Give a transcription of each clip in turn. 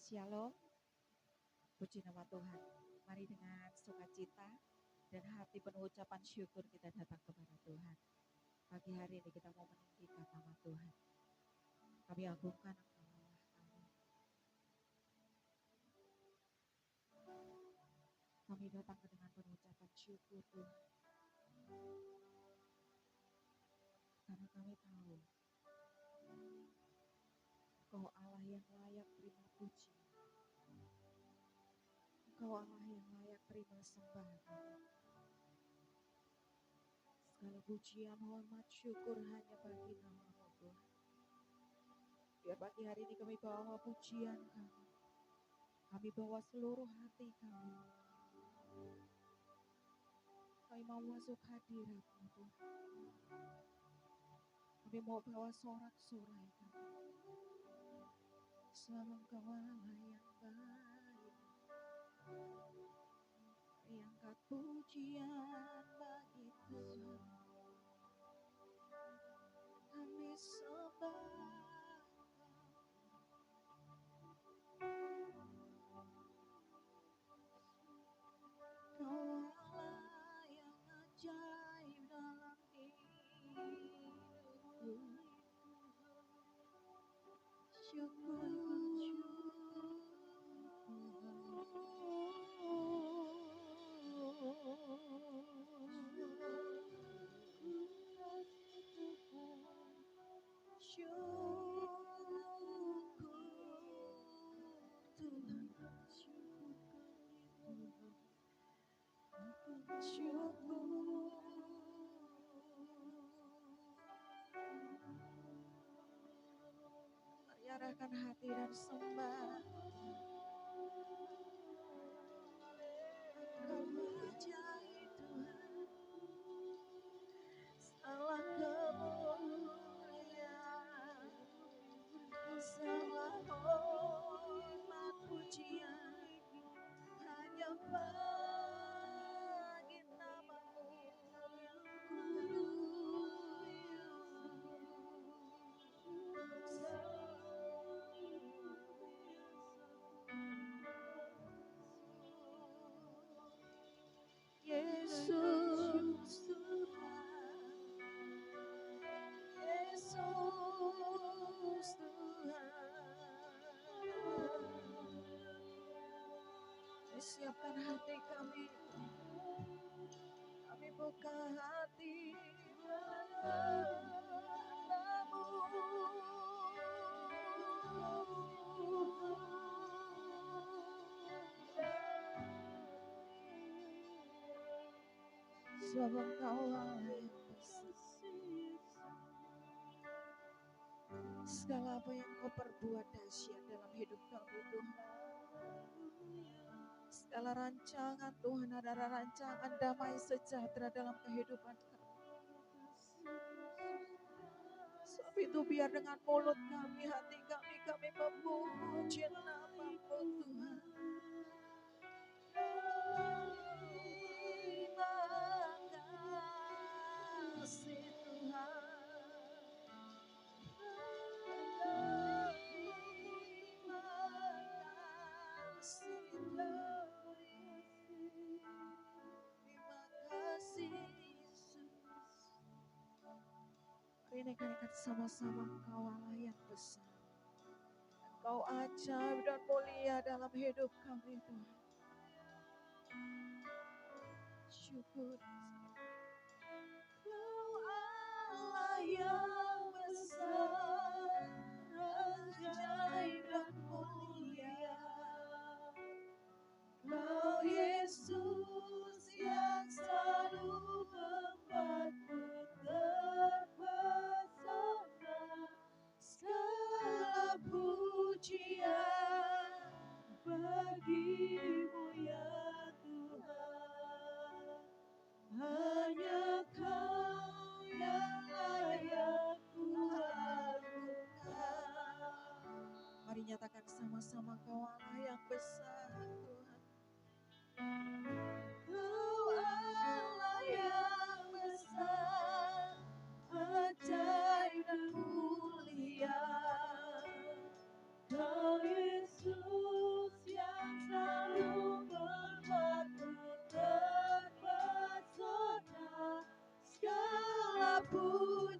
Shalom, puji nama Tuhan. Mari dengan sukacita dan hati penuh ucapan syukur kita datang kepada Tuhan. Pagi hari ini kita mau meninggikan nama Tuhan. Kami agungkan Engkau Allah kami. Kami datang dengan penuh ucapan syukur Tuhan. Karena kami tahu Engkau Allah yang layak terima puji. Engkau Allah yang layak terima sembah. Segala pujian, hormat, syukur hanya bagi nama-Mu Tuhan. Biar pagi hari ini kami bawa pujian kami. Kami bawa seluruh hati kami. Kami mau masuk hadirat-Mu Tuhan. Kami mau bawa sorak-sorai kami. Selama Engkau Allah yang baik. Kami angkat pujian bagi Tuhan. Kami sembah. Kau Allah yang ajaib dalam hidupku. Syukur. Mari arahkan hati dan sembah. Engkau ajaib Tuhan, segala kemuliaan, segala hormat pujian hanya bagi nama-Mu yang kudus. Yesus Tuhan, Yesus Tuhan. Siapkan hati kami, kami buka hati padamu. Sebab Engkau Allah yang besar. Segala apa yang Kau perbuat dahsyat dalam hidup kami Tuhan. Segala rancangan Tuhan adalah rancangan damai sejahtera dalam kehidupan kami. Sebab itu biar dengan mulut kami, hati kami memuji nama-Mu Tuhan. Terima kasih Tuhan. Hari ini kami akan sama-sama Engkau Allah yang besar. Engkau ajaib dan mulia dalam hidup kami Tuhan. Syukur. Engkau Allah yang besar, ajaib dan mulia. Engkau Yesus yang selalu membuatku terpesona. Segala pujian bagi-Mu ya Tuhan. Hanya Kau yang layak ku harumkan. Mari nyatakan sama-sama Kau Allah yang besar Tuhan. Kau Allah yang besar, ajaib dan mulia. Kau Yesus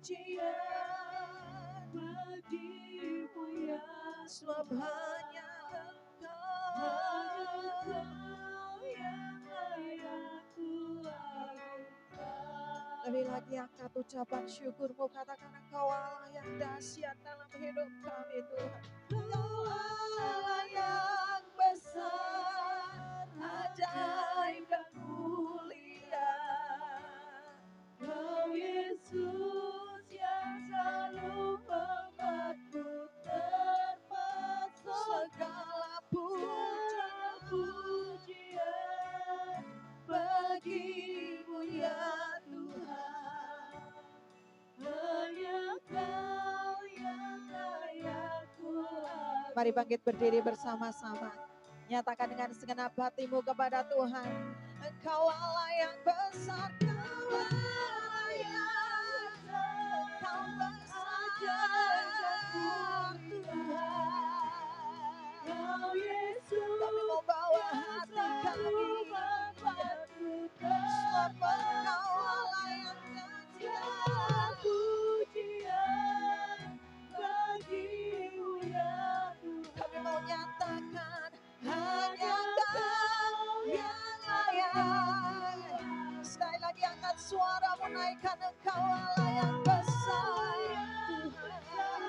pujian bagimu ya, sebab hanya Engkau yang layak kuagungkan. Lebih lagi angkat ucapan syukurmu, katakan Engkau Allah yang dahsyat dalam hidup kami Tuhan. Engkau Allah yang besar, ajaib dan mulia. Kau Yesus yang selalu membuatku terpesona. Segala pujian bagimu ya Tuhan. Hanya Kau yang layak kuagungkan. Mari bangkit berdiri bersama-sama. Nyatakan dengan segenap hatimu kepada Tuhan. Engkau Allah yang besar, Kau Allah yang besar, Kau besar Tuhan. Kau Yesus, kami mau bawa hati kami, sebab Engkau Allah yang dahsyat. Pujian bagimu ya Tuhan. Kami mau nyatakan hanya Kau yang layak. Sekali lagi angkat suaramu, naikkan Engkau Allah yang besar Tuhan.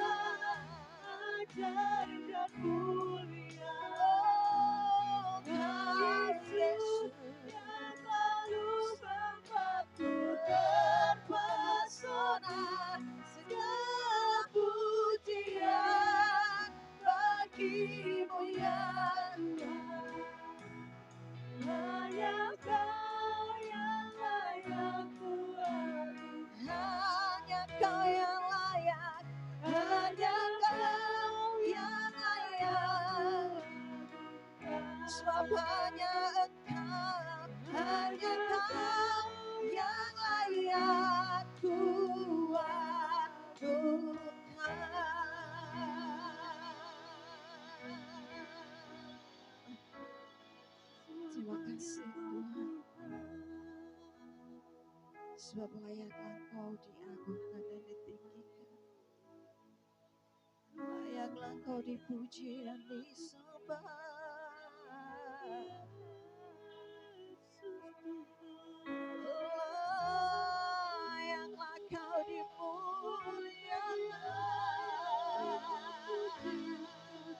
Ajaib dan mulia. Oh Kau Yesus yang selalu membuatku terpesona. Segala pujian bagimu ya Tuhan. Hanya Kau yang layak kuagungkan. Hanya Kau yang layak. Hanya Kau yang layak. Sebab hanya Engkau, hanya Kau yang layak Terima kasih Tuhan, sebab layak Engkau diagungkan dan ditinggikan. Layaklah Engkau dipuji dan disembah. Layaklah Kau dimuliakan. Layaklah Kau ditinggikan.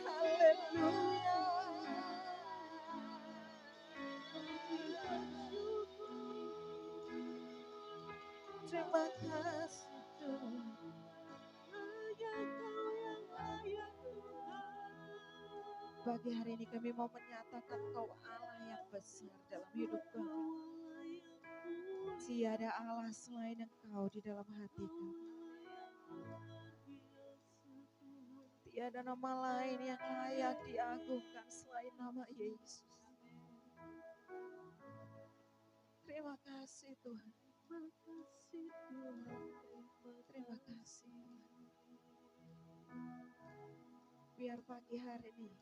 Haleluya. Terima kasih Tuhan. Hanya Kau yang layak Tuhan. Pagi hari ini kami mau menyatakan Kau Allah yang besar dalam hidup kami. Tiada Allah selain Engkau di dalam hati kami. Tiada nama lain yang layak diagungkan selain nama Yesus. Terima kasih Tuhan. Terima kasih Tuhan. Terima kasih. Biar pagi hari ini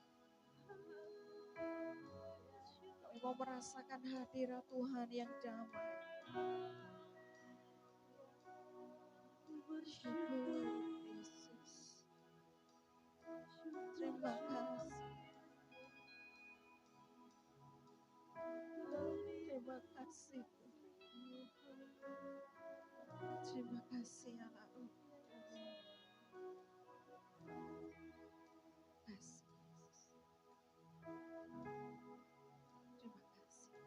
kami mau merasakan hadirat Tuhan yang damai. Bersyukur Yesus. Terima kasih. Terima kasih. Terima kasih Allah. Kasih Yesus. Terima kasih.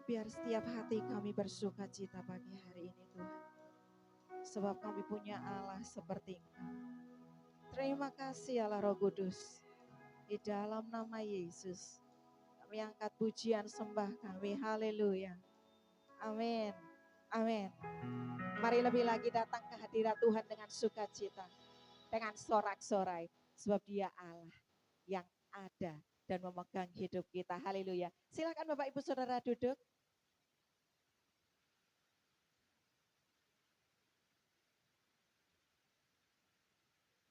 Biar setiap hati kami bersuka cita pagi hari ini Tuhan. Sebab kami punya Allah seperti Engkau. Terima kasih Allah Roh Kudus. Di dalam nama Yesus kami angkat pujian sembah kami. Haleluya. Amin. Amin. Mari lebih lagi datang ke hadirat Tuhan dengan sukacita. Dengan sorak-sorai. Sebab Dia Allah yang ada dan memegang hidup kita. Haleluya. Silakan Bapak Ibu Saudara duduk.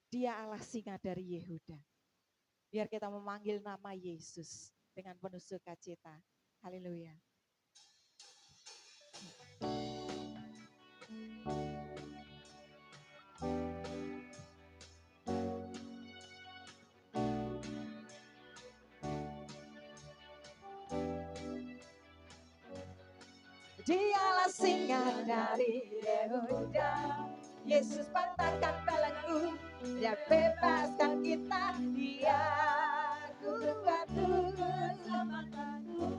Dia Allah singa dari Yehuda. Biar kita memanggil nama Yesus dengan penuh sukacita. Haleluya. Dialah singa dari Yehuda, Yesus patahkan belenggu, Dia bebaskan kita, Dia guru batu keselamatanku.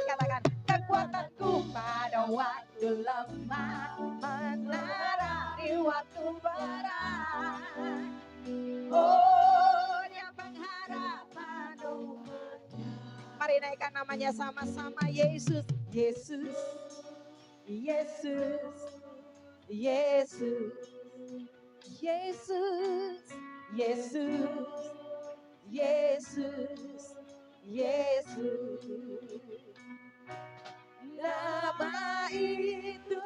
Katakan, kekuatanku pada waktu lemah, menara di waktu berat. Oh, Dia pengharapan umatnya. Mari naikkan namanya sama-sama, Yesus, Yesus, Yesus, Yesus, Yesus, Yesus, Yesus, Yesus. Nama itu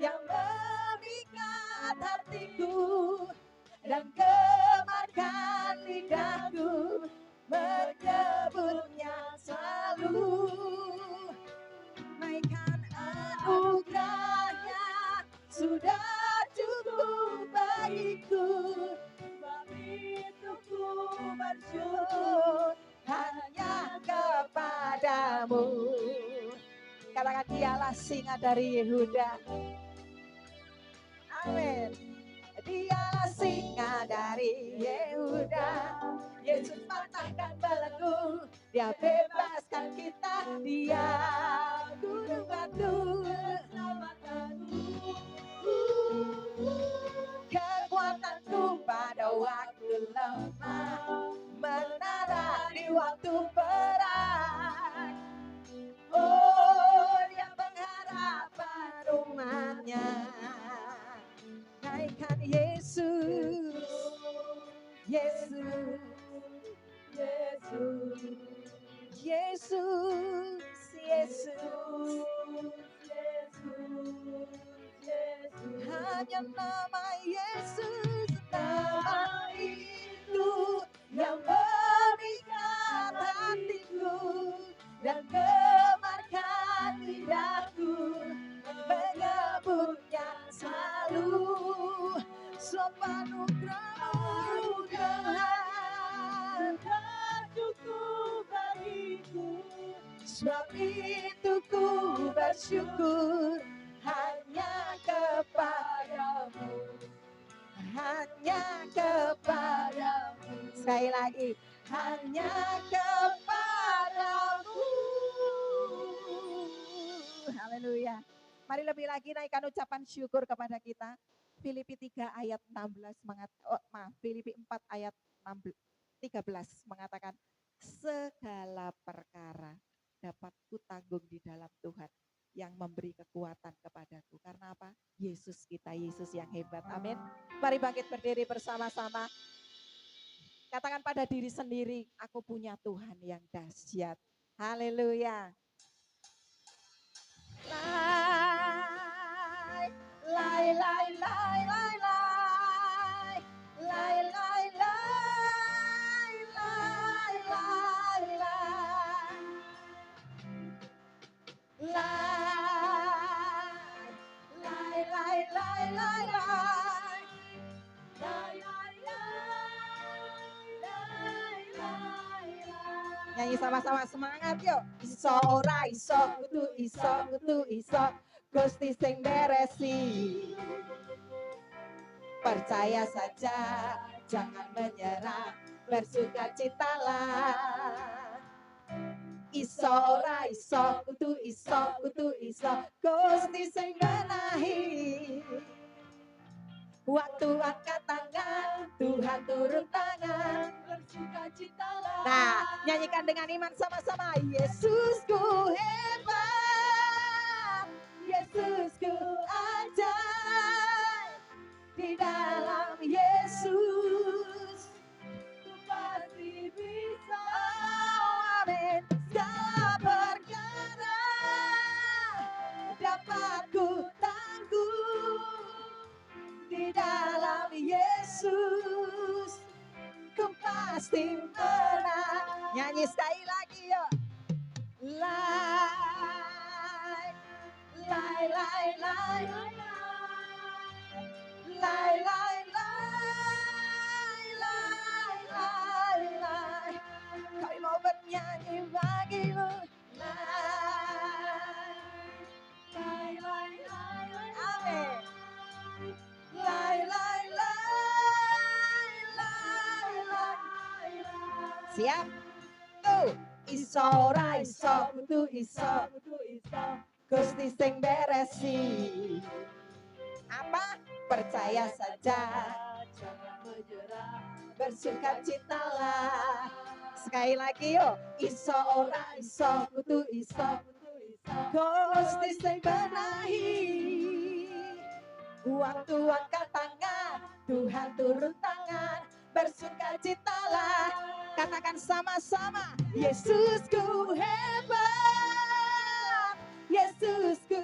yang memikat hatiku dan gemarkan lidahku, menyebutnya selalu. Naikkan anugerahnya, sudah cukup bagiku. Sebab itu ku bersyukur hanya kepadamu. Katakan, Dialah singa dari Yehuda. Amin. Dialah singa dari Yehuda, Yesus patahkan belenggu, Dia bebaskan kita, Dia guru batu keselamatanku. Kekuatanku pada waktu lemah, menara di waktu berat. Oh, Dia pengharapan umatnya. Naikkan Yesus, Yesus, Yesus, Yesus, Yesus, Yesus, Yesus. Hanya nama Yesus, nama itu yang memikat hatiku dan gemarkan lidahku, menyebutnya selalu. Sebab anugerah-Mu Tuhan tak cukup bagiku. Sebab itu ku bersyukur hanya kepadamu, hanya kepadamu. Sekali lagi, hanya kepadamu. Haleluya. Mari lebih lagi naikkan ucapan syukur kepada kita. Filipi 3 ayat 16 Filipi 4 ayat 13 mengatakan, segala perkara dapat kutanggung di dalam Tuhan yang memberi kekuatan kepadaku. Karena apa? Yesus kita, Yesus yang hebat. Amin. Mari bangkit berdiri bersama-sama. Katakan pada diri sendiri, aku punya Tuhan yang dahsyat. Haleluya. Lai, lai, lai, lai, lai, lai, lai, lai, lai, lai, lai, lai, lai, nyanyi sama-sama, semangat yuk. Iso ora iso, kudu iso, kudu iso, Gusti sing beresi. Percaya saja, jangan menyerah, bersukacitalah. Iso ora iso, kudu iso, kudu iso, Gusti sing benahi. Waktu angkat tangan, Tuhan turun tangan, bersukacitalah. Nah, nyanyikan dengan iman sama-sama. Yesusku hebat, Yesusku ajaib. Di dalam Yesus, ku pasti bisa. Oh, amin. Segala perkara dapat ku tanggung di dalam Nyanyi sekali lagi yuk. Lai, lai, lai, lai, lai, lai, lai, lai, lai. Kami mau bernyanyi bagimu. Lai, lai, lai, lai, amin. Lai, lai, lai, lai, lai. Siap? Tuh, iso ora iso, kudu iso, Gusti sing beresi. Apa? Percaya saja, jangan menyerah, bersukacitalah. Sekali lagi yuk, iso ora iso, kudu iso, Gusti sing benahi. Waktu angkat tangan, Tuhan turun tangan, bersukacitalah. Katakan sama-sama, Yesusku hebat, Yesusku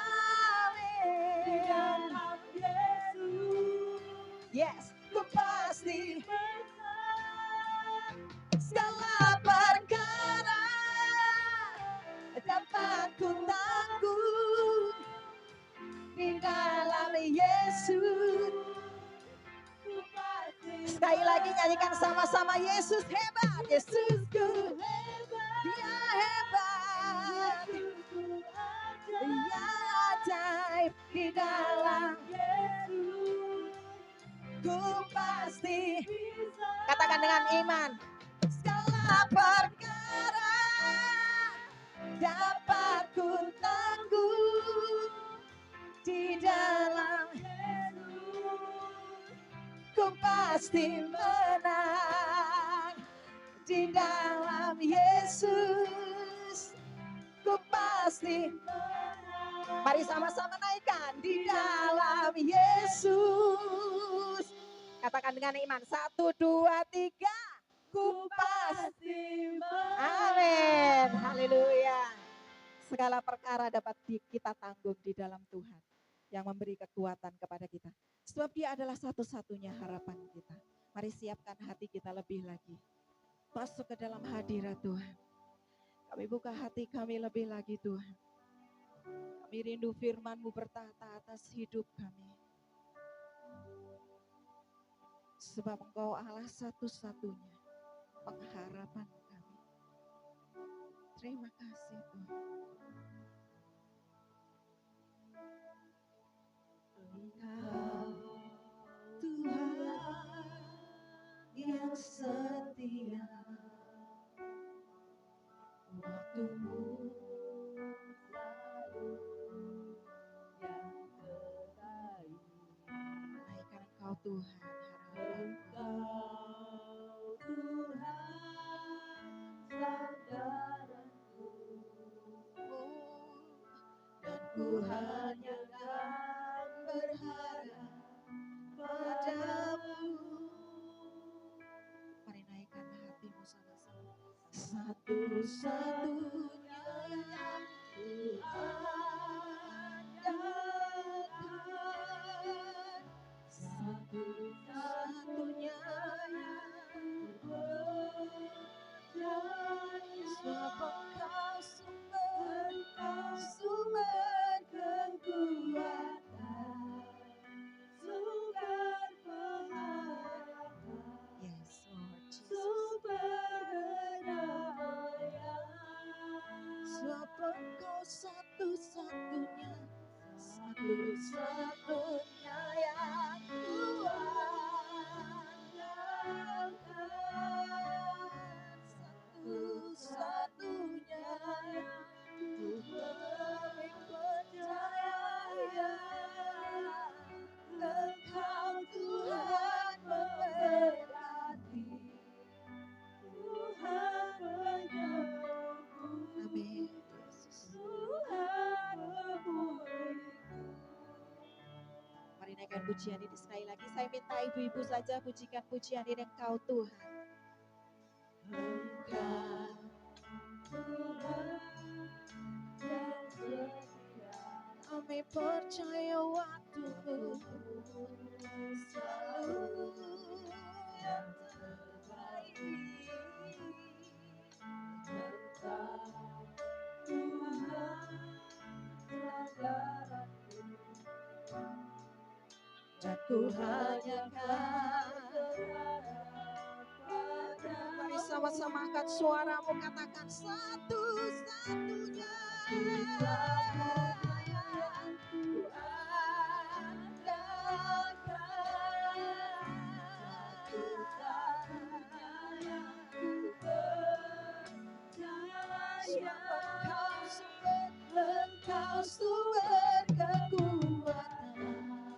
amin. Di dalam Yesus, yes, ku pasti segala perkara dapat ku tanggung di dalam Yesus. Sekali lagi nyanyikan sama-sama, Yesus hebat, Yesusku hebat, Dia hebat, Dia ajaib di dalam Yesus. Ku pasti bisa. Katakan dengan iman, segala perkara dapat ku tanggung di dalam Yesus. Ku pasti menang di dalam Yesus. Ku pasti menang. Mari sama-sama naikkan di dalam Yesus. Katakan dengan iman, 1, 2, 3. Ku pasti menang. Amin. Haleluya. Segala perkara dapat kita tanggung di dalam Tuhan yang memberi kekuatan kepada kita. Sebab Dia adalah satu-satunya harapan kita. Mari siapkan hati kita lebih lagi. Masuk ke dalam hadirat Tuhan. Kami buka hati kami lebih lagi Tuhan. Kami rindu firman-Mu bertahta atas hidup kami. Sebab Engkau Allah satu-satunya pengharapan kami. Terima kasih Tuhan. Engkau Tuhan yang setia, waktu-Mu selalu yang terbaik. Naikkan Engkau Tuhan harapanku. Engkau Tuhan sandaranku, dan ku hanya kan berharap padamu. Mari naikkan hatimu sama-sama. Satu-satunya yang ku andalkan, satu-satunya yang ku percaya. Sebab Engkau sumber kekuatan, sumber pengharapan, yes, Lord Jesus. Sumber kedamaian. Sebab Engkau satu-satunya yang ku andalkan, satu-satunya yang ku beri percaya. Engkau Tuhan memberkati, Tuhan menyembuhkan, amin, Tuhan memulihkan. Mari naikkan pujian ini sekali lagi. Saya minta ibu-ibu saja pujikan pujian ini, Engkau Tuhan. Engkau Tuhan yang setia, kami percaya waktu-Mu selalu yang terbaik. Ku hanya kan mari sama-sama angkat suaramu, katakan satu-satunya yang ku andalkan, satu-satunya yang ku percaya. Engkau sumber kekuatan,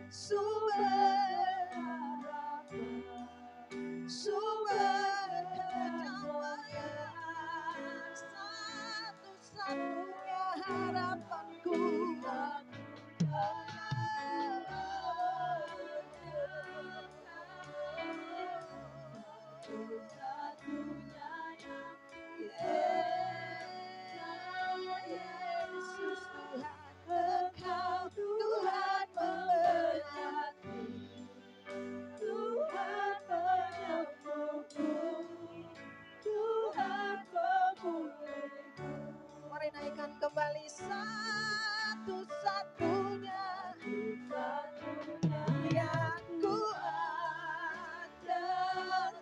sumber harapan, sumber kedamaian, satu-satunya harapanku. Satu-satunya Yesus Tuhan, Engkau Tuhan memberkati, Tuhan penyembuhku, Tuhan pemulihku. Mari naikkan kembali satu-satunya yang ku andalkan,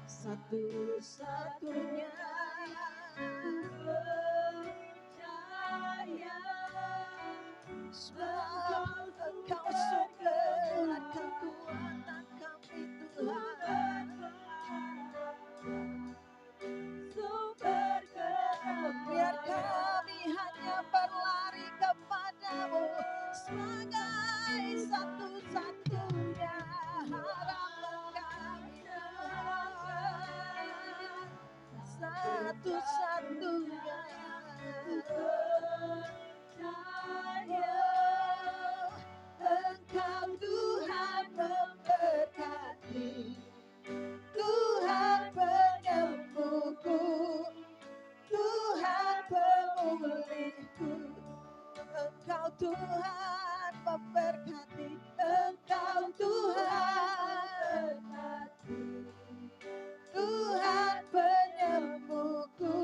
satu-satunya percaya, sebab Engkau sumber kekuatan kami Tuhan, sumber kekuatan. Biar kami hanya berlari kepadamu sebagai satu-satunya harapan kami Tuhan, satu-satunya percaya. Engkau Tuhan memberkati, Tuhan penyembuhku, Tuhan pemulihku. Engkau Tuhan memberkati, Engkau Tuhan memberkati, Tuhan penyembuhku,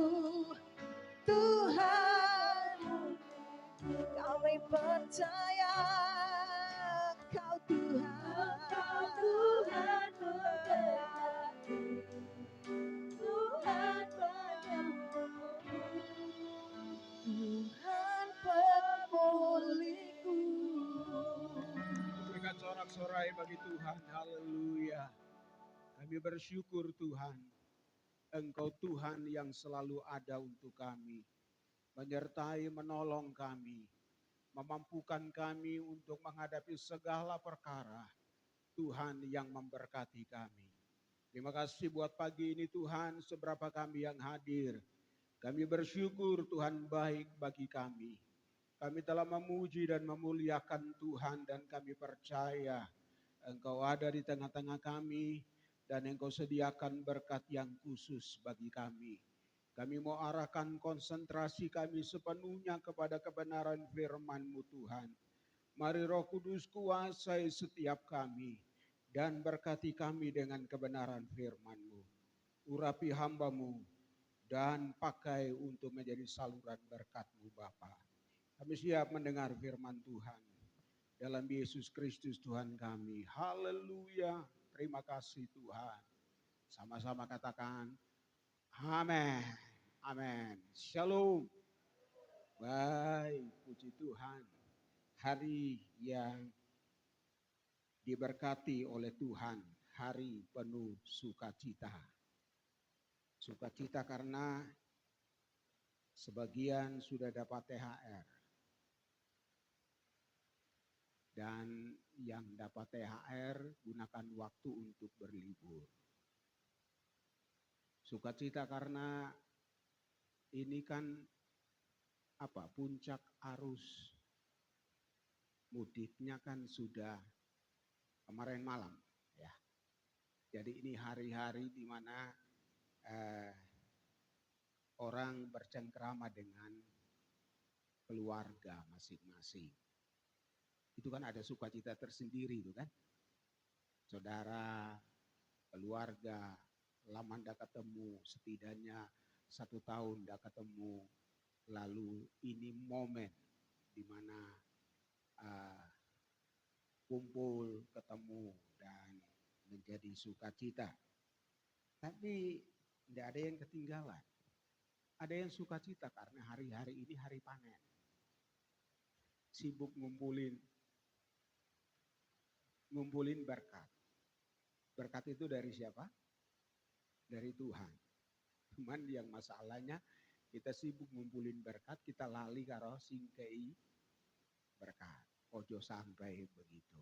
Tuhan. Kami percaya Engkau Tuhan, Engkau Tuhan memberkati, Tuhan penyembuhku, Tuhan pemulihku. Berikan sorak-sorai bagi Tuhan. Haleluya. Kami bersyukur Tuhan. Engkau Tuhan yang selalu ada untuk kami. Menyertai, menolong kami. Memampukan kami untuk menghadapi segala perkara. Tuhan yang memberkati kami. Terima kasih buat pagi ini Tuhan, seberapa kami yang hadir. Kami bersyukur Tuhan baik bagi kami. Kami telah memuji dan memuliakan Tuhan dan kami percaya Engkau ada di tengah-tengah kami dan Engkau sediakan berkat yang khusus bagi kami. Kami mau arahkan konsentrasi kami sepenuhnya kepada kebenaran firman-Mu Tuhan. Mari Roh Kudus kuasai setiap kami dan berkati kami dengan kebenaran firman-Mu. Urapi hamba-Mu dan pakai untuk menjadi saluran berkat-Mu Bapa. Kami siap mendengar firman Tuhan. Dalam Yesus Kristus Tuhan kami. Haleluya. Terima kasih Tuhan. Sama-sama katakan amin. Amin. Shalom. Baik, puji Tuhan. Hari yang diberkati oleh Tuhan. Hari penuh sukacita. Sukacita karena sebagian sudah dapat THR. Dan yang dapat THR gunakan waktu untuk berlibur. Sukacita karena ini kan puncak arus mudiknya kan sudah kemarin malam ya. Jadi ini hari-hari di mana orang bercengkrama dengan keluarga masing-masing. Itu kan ada sukacita tersendiri itu kan. Saudara, keluarga, lama ndak ketemu, setidaknya 1 tahun ndak ketemu. Lalu ini momen di mana kumpul, ketemu, dan menjadi sukacita. Tapi tidak ada yang ketinggalan. Ada yang sukacita karena hari-hari ini hari panen. Sibuk ngumpulin berkat. Berkat itu dari siapa? Dari Tuhan. Cuman yang masalahnya kita sibuk ngumpulin berkat, kita lali karo singkei berkat. Ojo sampai begitu.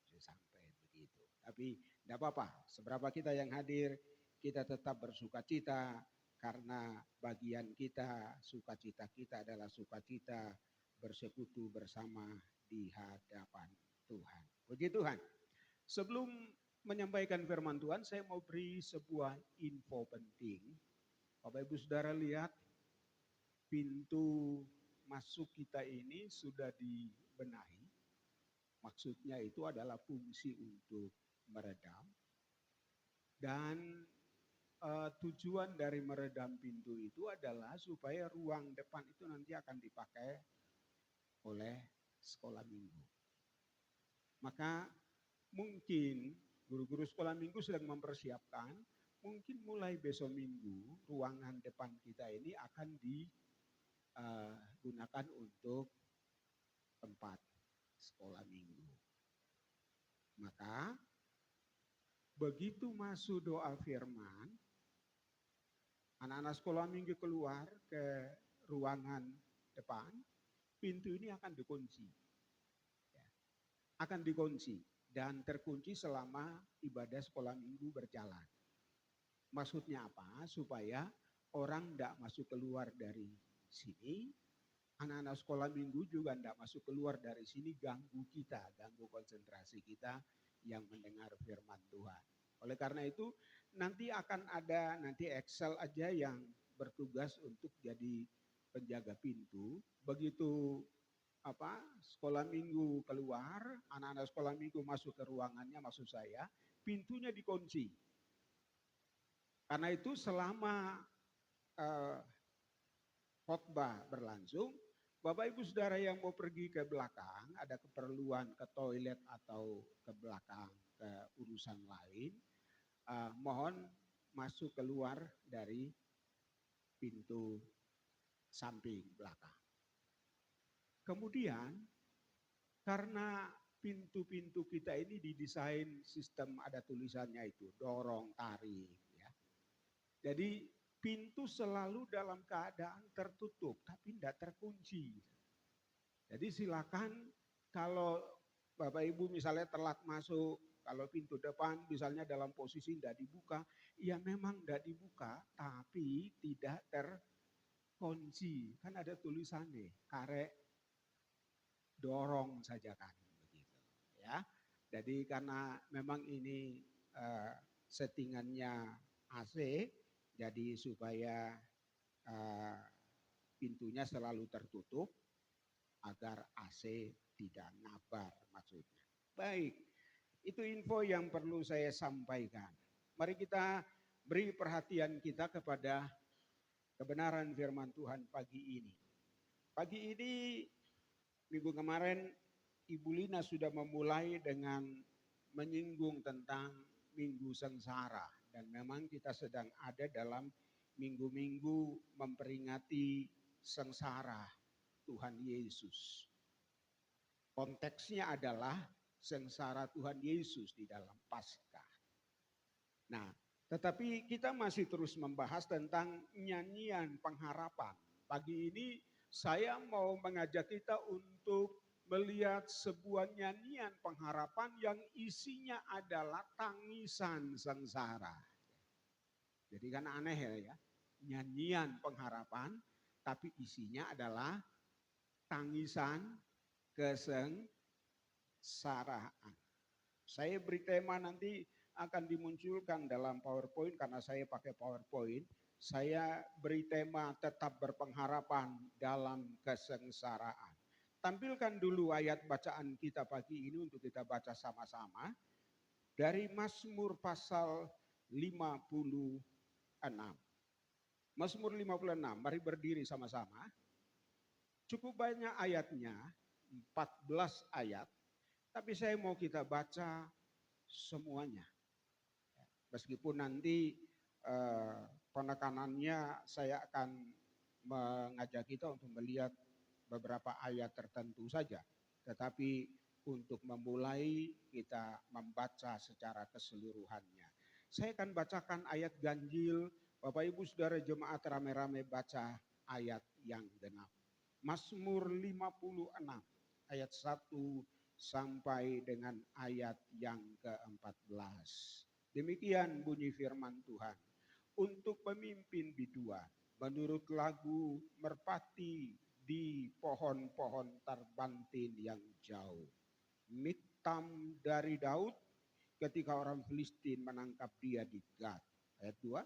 Ojo sampai begitu. Tapi tidak apa-apa. Seberapa kita yang hadir, kita tetap bersukacita karena bagian kita, sukacita kita adalah sukacita bersekutu bersama di hadapan Tuhan. Puji Tuhan. Sebelum menyampaikan firman Tuhan, saya mau beri sebuah info penting. Bapak Ibu Saudara lihat, pintu masuk kita ini sudah dibenahi. Maksudnya itu adalah fungsi untuk meredam. Dan tujuan dari meredam pintu itu adalah supaya ruang depan itu nanti akan dipakai oleh sekolah minggu. Maka mungkin guru-guru sekolah minggu sedang mempersiapkan, mungkin mulai besok minggu ruangan depan kita ini akan digunakan untuk tempat sekolah minggu. Maka begitu masuk doa firman, anak-anak sekolah minggu keluar ke ruangan depan, pintu ini akan dikunci. Akan dikunci dan terkunci selama ibadah sekolah minggu berjalan. Maksudnya apa? Supaya orang tidak masuk keluar dari sini, anak-anak sekolah minggu juga tidak masuk keluar dari sini, ganggu kita, ganggu konsentrasi kita yang mendengar firman Tuhan. Oleh karena itu nanti akan ada Excel aja yang bertugas untuk jadi penjaga pintu. Begitu sekolah minggu keluar, anak-anak sekolah minggu masuk ke ruangannya, maksud saya, pintunya dikunci. Karena itu selama khotbah berlangsung, Bapak Ibu Saudara yang mau pergi ke belakang, ada keperluan ke toilet atau ke belakang ke urusan lain, mohon masuk keluar dari pintu samping belakang. Kemudian karena pintu-pintu kita ini didesain sistem ada tulisannya itu dorong tarik ya. Jadi pintu selalu dalam keadaan tertutup tapi tidak terkunci. Jadi silakan kalau Bapak Ibu misalnya telat masuk, kalau pintu depan misalnya dalam posisi tidak dibuka, ya memang tidak dibuka tapi tidak terkunci. Kan ada tulisannya, karek dorong saja kan begitu ya. Jadi karena memang ini settingannya AC, jadi supaya pintunya selalu tertutup agar AC tidak ngabar maksudnya. Baik, itu info yang perlu saya sampaikan. Mari kita beri perhatian kita kepada kebenaran firman Tuhan pagi ini. Pagi ini minggu kemarin Ibu Lina sudah memulai dengan menyinggung tentang minggu sengsara. Dan memang kita sedang ada dalam minggu-minggu memperingati sengsara Tuhan Yesus. Konteksnya adalah sengsara Tuhan Yesus di dalam Paskah. Nah, tetapi kita masih terus membahas tentang nyanyian pengharapan. Pagi ini saya mau mengajak kita untuk melihat sebuah nyanyian pengharapan yang isinya adalah tangisan sengsara. Jadi kan aneh ya, nyanyian pengharapan tapi isinya adalah tangisan kesengsaraan. Saya beri tema nanti akan dimunculkan dalam PowerPoint karena saya pakai PowerPoint. Saya beri tema tetap berpengharapan dalam kesengsaraan. Tampilkan dulu ayat bacaan kita pagi ini untuk kita baca sama-sama. Dari Mazmur pasal 56. Mazmur 56, mari berdiri sama-sama. Cukup banyak ayatnya, 14 ayat. Tapi saya mau kita baca semuanya. Meskipun nanti eh, penekanannya saya akan mengajak kita untuk melihat beberapa ayat tertentu saja. Tetapi untuk memulai kita membaca secara keseluruhannya. Saya akan bacakan ayat ganjil. Bapak Ibu Saudara jemaat rame-rame baca ayat yang genap. Mazmur 56 ayat 1 sampai dengan ayat yang ke-14. Demikian bunyi firman Tuhan. Untuk pemimpin biduan, menurut lagu merpati di pohon-pohon tarbantin yang jauh. Miktam dari Daud ketika orang Filistin menangkap dia di Gad. Ayat 2.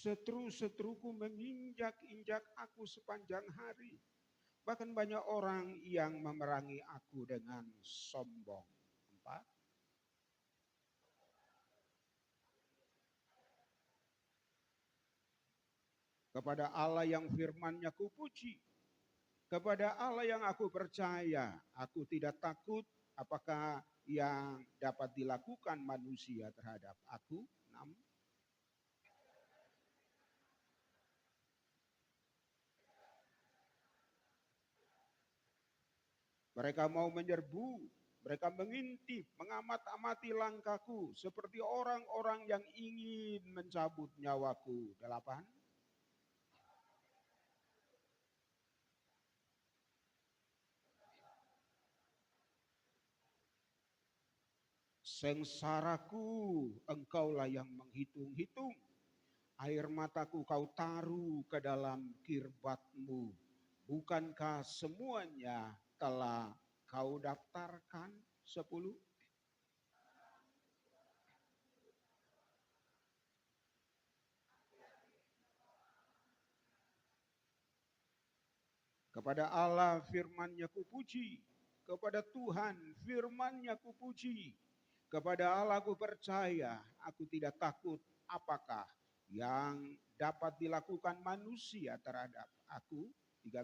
Seteru-seteruku menginjak-injak aku sepanjang hari. Bahkan banyak orang yang memerangi aku dengan sombong. 4. Kepada Allah yang firman-Nya kupuji. Kepada Allah yang aku percaya, aku tidak takut apakah yang dapat dilakukan manusia terhadap aku. 6. Mereka mau menyerbu, mereka mengintip, mengamat-amati langkahku seperti orang-orang yang ingin mencabut nyawaku. 8. Sengsaraku, engkaulah yang menghitung-hitung. Air mataku kau taruh ke dalam kirbatmu. Bukankah semuanya telah kau daftarkan? 10. Kepada Allah firman-Nya kupuji. Kepada Tuhan firman-Nya kupuji. Kepada Allah ku percaya, aku tidak takut apakah yang dapat dilakukan manusia terhadap aku. 13.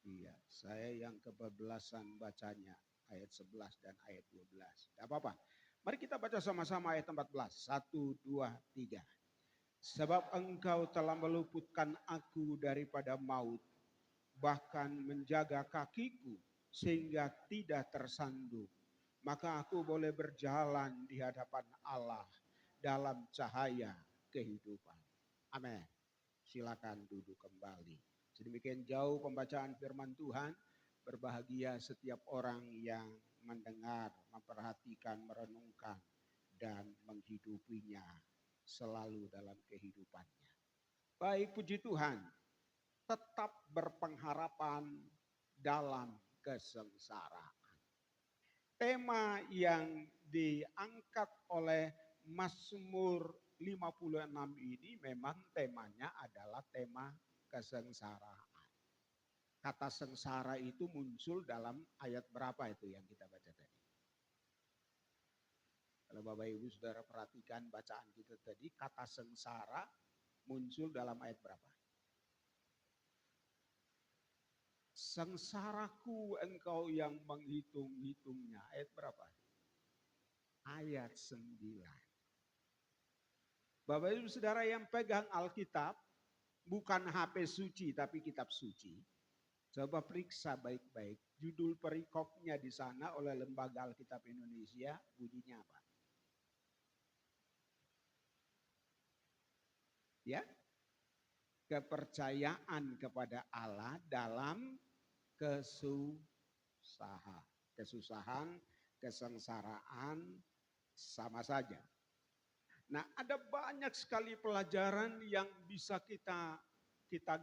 Iya, saya yang kebablasan bacanya ayat 11 dan ayat 12. Tidak apa-apa. Mari kita baca sama-sama ayat 14. 1, 2, 3. Sebab engkau telah meluputkan aku daripada maut, bahkan menjaga kakiku sehingga tidak tersandung. Maka aku boleh berjalan di hadapan Allah dalam cahaya kehidupan. Amin. Silakan duduk kembali. Sedemikian jauh pembacaan firman Tuhan. Berbahagia setiap orang yang mendengar, memperhatikan, merenungkan, dan menghidupinya selalu dalam kehidupannya. Baik, puji Tuhan, tetap berpengharapan dalam kesengsaraan. Tema yang diangkat oleh Mazmur 56 ini memang temanya adalah tema kesengsaraan. Kata sengsara itu muncul dalam ayat berapa itu yang kita baca tadi? Kalau Bapak Ibu Saudara perhatikan bacaan kita tadi, kata sengsara muncul dalam ayat berapa? Sengsaraku engkau yang menghitung-hitungnya. Ayat berapa? Ayat 9. Bapak Ibu Saudara yang pegang Alkitab, bukan HP suci tapi kitab suci. Coba periksa baik-baik. Judul perikopnya di sana oleh Lembaga Alkitab Indonesia bunyinya apa? Ya, kepercayaan kepada Allah dalam kesusahan. Kesusahan, kesengsaraan sama saja. Nah, ada banyak sekali pelajaran yang bisa kita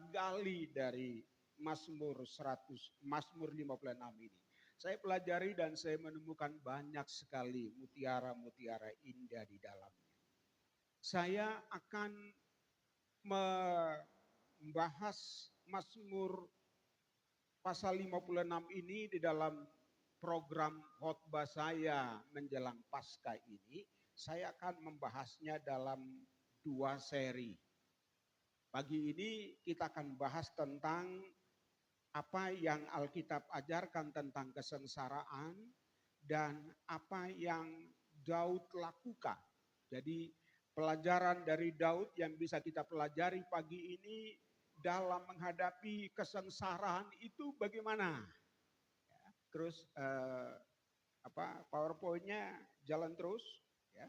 gali dari Mazmur 56 ini. Saya pelajari dan saya menemukan banyak sekali mutiara-mutiara indah di dalamnya. Saya akan membahas Mazmur pasal 56 ini di dalam program khotbah saya menjelang Paskah ini, saya akan membahasnya dalam 2 seri. Pagi ini kita akan bahas tentang apa yang Alkitab ajarkan tentang kesengsaraan dan apa yang Daud lakukan. Jadi pelajaran dari Daud yang bisa kita pelajari pagi ini dalam menghadapi kesengsaraan itu bagaimana? Terus PowerPoint-nya jalan terus, ya.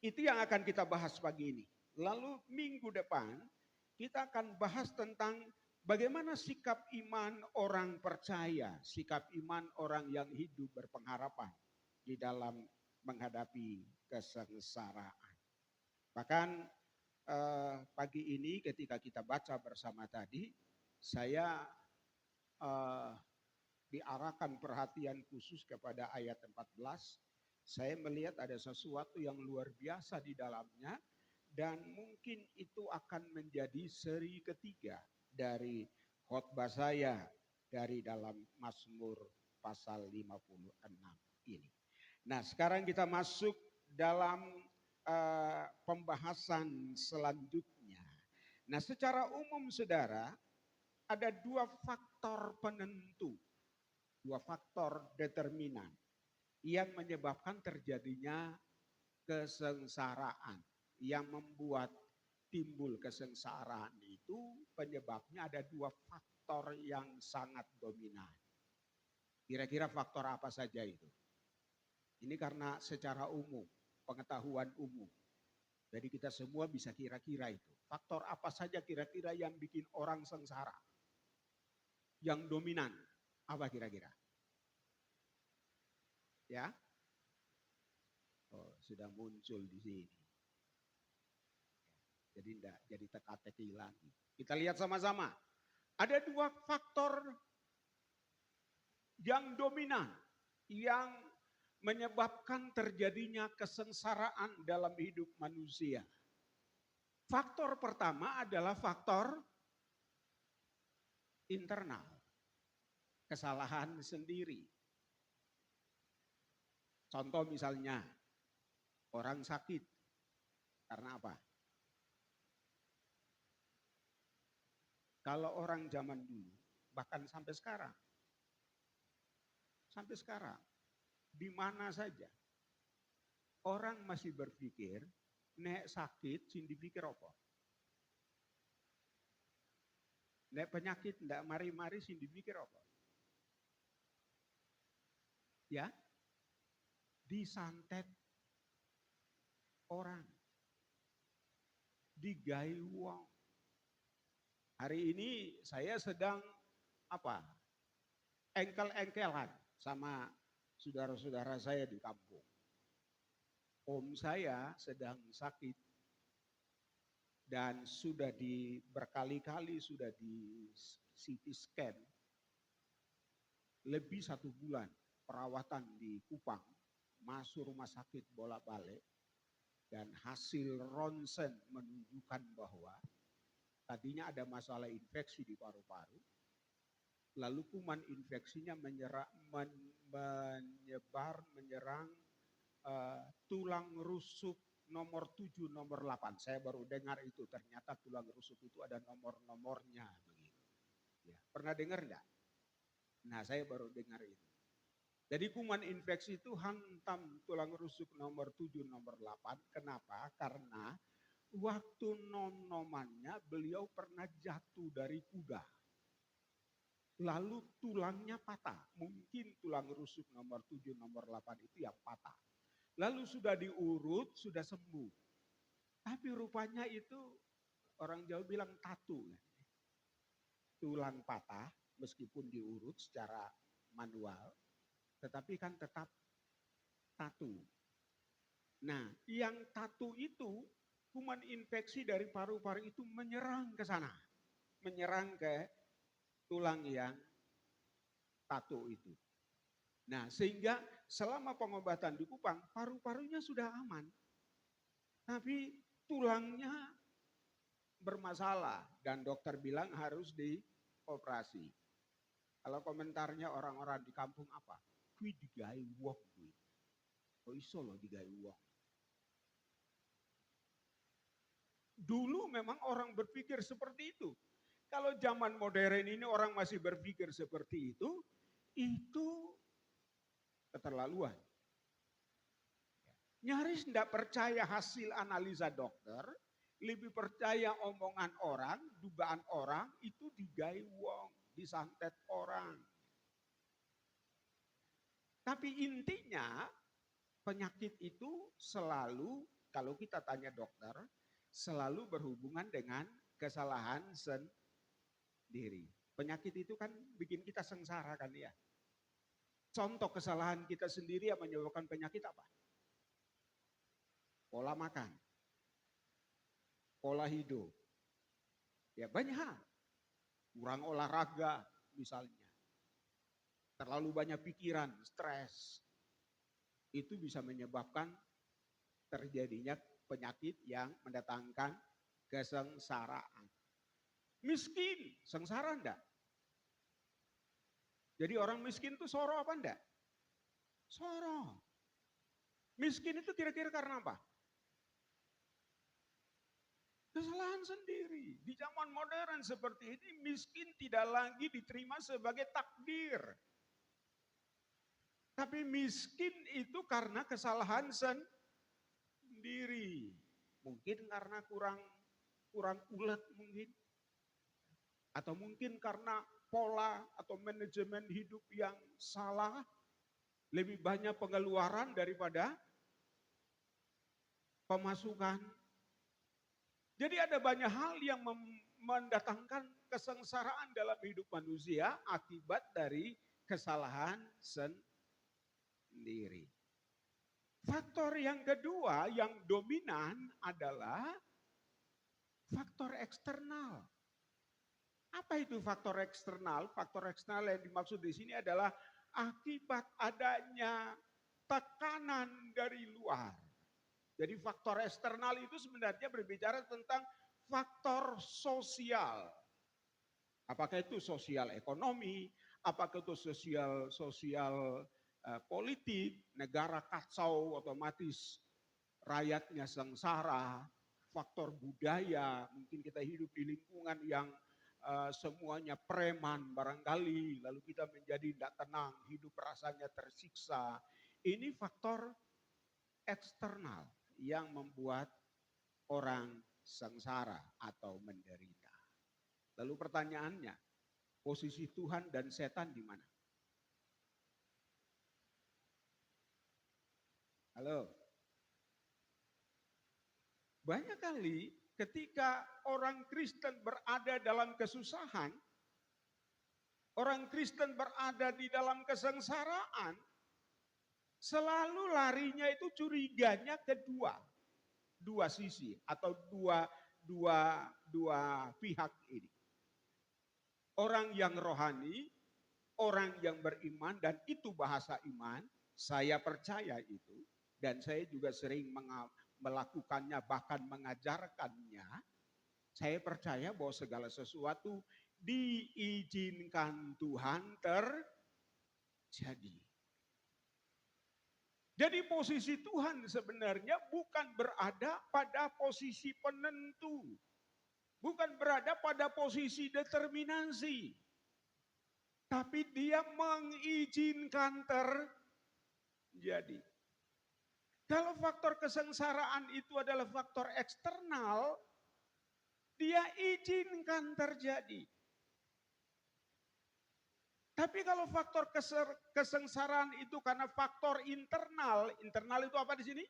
Itu yang akan kita bahas pagi ini. Lalu minggu depan kita akan bahas tentang bagaimana sikap iman orang percaya, sikap iman orang yang hidup berpengharapan di dalam menghadapi kesengsaraan. Bahkan pagi ini ketika kita baca bersama tadi, saya diarahkan perhatian khusus kepada ayat 14. Saya melihat ada sesuatu yang luar biasa di dalamnya dan mungkin itu akan menjadi seri ketiga dari khotbah saya dari dalam Mazmur pasal 56 ini. Nah, sekarang kita masuk dalam pembahasan selanjutnya. Nah, secara umum saudara, ada 2 faktor penentu, 2 faktor determinan yang menyebabkan terjadinya kesengsaraan. Yang membuat timbul kesengsaraan itu penyebabnya ada 2 faktor yang sangat dominan. Kira-kira faktor apa saja itu? Ini karena secara umum, pengetahuan umum. Jadi kita semua bisa kira-kira itu. Faktor apa saja kira-kira yang bikin orang sengsara? Yang dominan, apa kira-kira? Ya? Oh, sudah muncul di sini. Jadi enggak jadi teka-teki lagi. Kita lihat sama-sama. Ada 2 faktor yang dominan yang menyebabkan terjadinya kesengsaraan dalam hidup manusia. Faktor pertama adalah faktor internal. Kesalahan sendiri. Contoh misalnya, orang sakit. Karena apa? Kalau orang zaman dulu, bahkan sampai sekarang, di mana saja, orang masih berpikir, nek sakit, sing dipikir apa? Nek penyakit, ndak mari-mari, sing dipikir apa? Ya, disantet orang, digai wong. Hari ini saya sedang engkel-engkelan sama saudara-saudara saya di kampung. Om saya sedang sakit dan sudah berkali-kali sudah di CT scan, lebih 1 bulan perawatan di Kupang, masuk rumah sakit bolak-balik, dan hasil ronsen menunjukkan bahwa tadinya ada masalah infeksi di paru-paru, lalu kuman infeksinya menyerang tulang rusuk nomor 7, nomor 8. Saya baru dengar itu, ternyata tulang rusuk itu ada nomor-nomornya begitu. Ya, pernah dengar enggak? Nah, saya baru dengar itu. Jadi kuman infeksi itu hantam tulang rusuk nomor 7, nomor 8. Kenapa? Karena waktu nomannya beliau pernah jatuh dari kuda. Lalu tulangnya patah. Mungkin tulang rusuk nomor 7, nomor 8 itu yang patah. Lalu sudah diurut, sudah sembuh. Tapi rupanya itu orang Jawa bilang tatu. Tulang patah meskipun diurut secara manual, tetapi kan tetap tatu. Nah, yang tatu itu, kuman infeksi dari paru-paru itu menyerang ke sana. Menyerang ke tulang yang tatu itu. Nah, sehingga selama pengobatan di Kupang, paru-parunya sudah aman. Tapi tulangnya bermasalah dan dokter bilang harus dioperasi. Kalau komentarnya orang-orang di kampung apa? Kui digawe wong kui. Kok iso loh digawe wong. Dulu memang orang berpikir seperti itu. Kalau zaman modern ini orang masih berpikir seperti itu keterlaluan. Nyaris tidak percaya hasil analisa dokter, lebih percaya omongan orang, dugaan orang, itu digawe wong, disantet orang. Tapi intinya penyakit itu selalu, kalau kita tanya dokter, selalu berhubungan dengan kesalahan sendiri. Penyakit itu kan bikin kita sengsara kan ya. Contoh kesalahan kita sendiri yang menyebabkan penyakit apa? Pola makan, pola hidup. Ya banyak hal. Kurang olahraga misalnya. Terlalu banyak pikiran, stres. Itu bisa menyebabkan terjadinya penyakit yang mendatangkan kesengsaraan. Miskin, sengsara enggak? Jadi orang miskin itu soro apa enggak? Soro. Miskin itu kira-kira karena apa? Kesalahan sendiri. Di zaman modern seperti ini, miskin tidak lagi diterima sebagai takdir. Tapi miskin itu karena kesalahan sendiri. Mungkin karena kurang ulet mungkin. Atau mungkin karena pola atau manajemen hidup yang salah. Lebih banyak pengeluaran daripada pemasukan. Jadi ada banyak hal yang mendatangkan kesengsaraan dalam hidup manusia akibat dari kesalahan sendiri. Faktor yang kedua yang dominan adalah faktor eksternal. Apa itu faktor eksternal? Faktor eksternal yang dimaksud di sini adalah akibat adanya tekanan dari luar. Jadi faktor eksternal itu sebenarnya berbicara tentang faktor sosial. Apakah itu sosial ekonomi, apakah itu sosial politik, negara kacau otomatis rakyatnya sengsara, faktor budaya, mungkin kita hidup di lingkungan yang semuanya preman barangkali, lalu kita menjadi tidak tenang, hidup rasanya tersiksa. Ini faktor eksternal yang membuat orang sengsara atau menderita. Lalu pertanyaannya, posisi Tuhan dan setan di mana? Halo? Banyak kali ketika orang Kristen berada dalam kesusahan, orang Kristen berada di dalam kesengsaraan, selalu larinya itu curiganya ke dua sisi atau dua pihak ini. Orang yang rohani, orang yang beriman, dan itu bahasa iman, saya percaya itu, dan saya juga sering melakukannya, bahkan mengajarkannya. Saya percaya bahwa segala sesuatu diizinkan Tuhan terjadi. Jadi posisi Tuhan sebenarnya bukan berada pada posisi penentu. Bukan berada pada posisi determinasi. Tapi dia mengizinkan terjadi. Kalau faktor kesengsaraan itu adalah faktor eksternal, dia izinkan terjadi. Tapi kalau faktor kesengsaraan itu karena faktor internal itu apa di sini?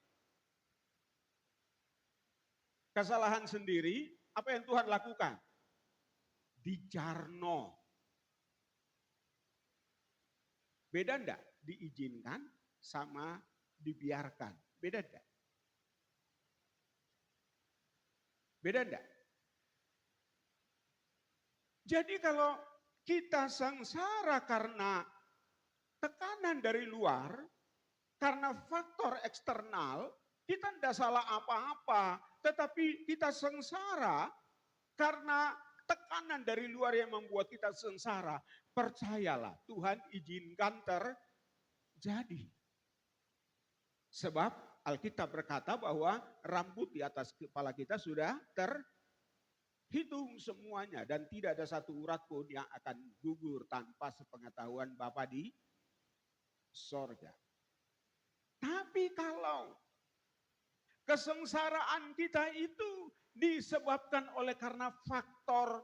Kesalahan sendiri, apa yang Tuhan lakukan? Dijarno. Beda enggak? Diizinkan sama dibiarkan. Beda enggak? Beda enggak? Jadi kalau kita sengsara karena tekanan dari luar, karena faktor eksternal, kita tidak salah apa-apa, tetapi kita sengsara karena tekanan dari luar yang membuat kita sengsara, percayalah Tuhan izinkan terjadi. Sebab Alkitab berkata bahwa rambut di atas kepala kita sudah terhitung semuanya dan tidak ada satu urat pun yang akan gugur tanpa sepengetahuan Bapa di sorga. Tapi kalau kesengsaraan kita itu disebabkan oleh karena faktor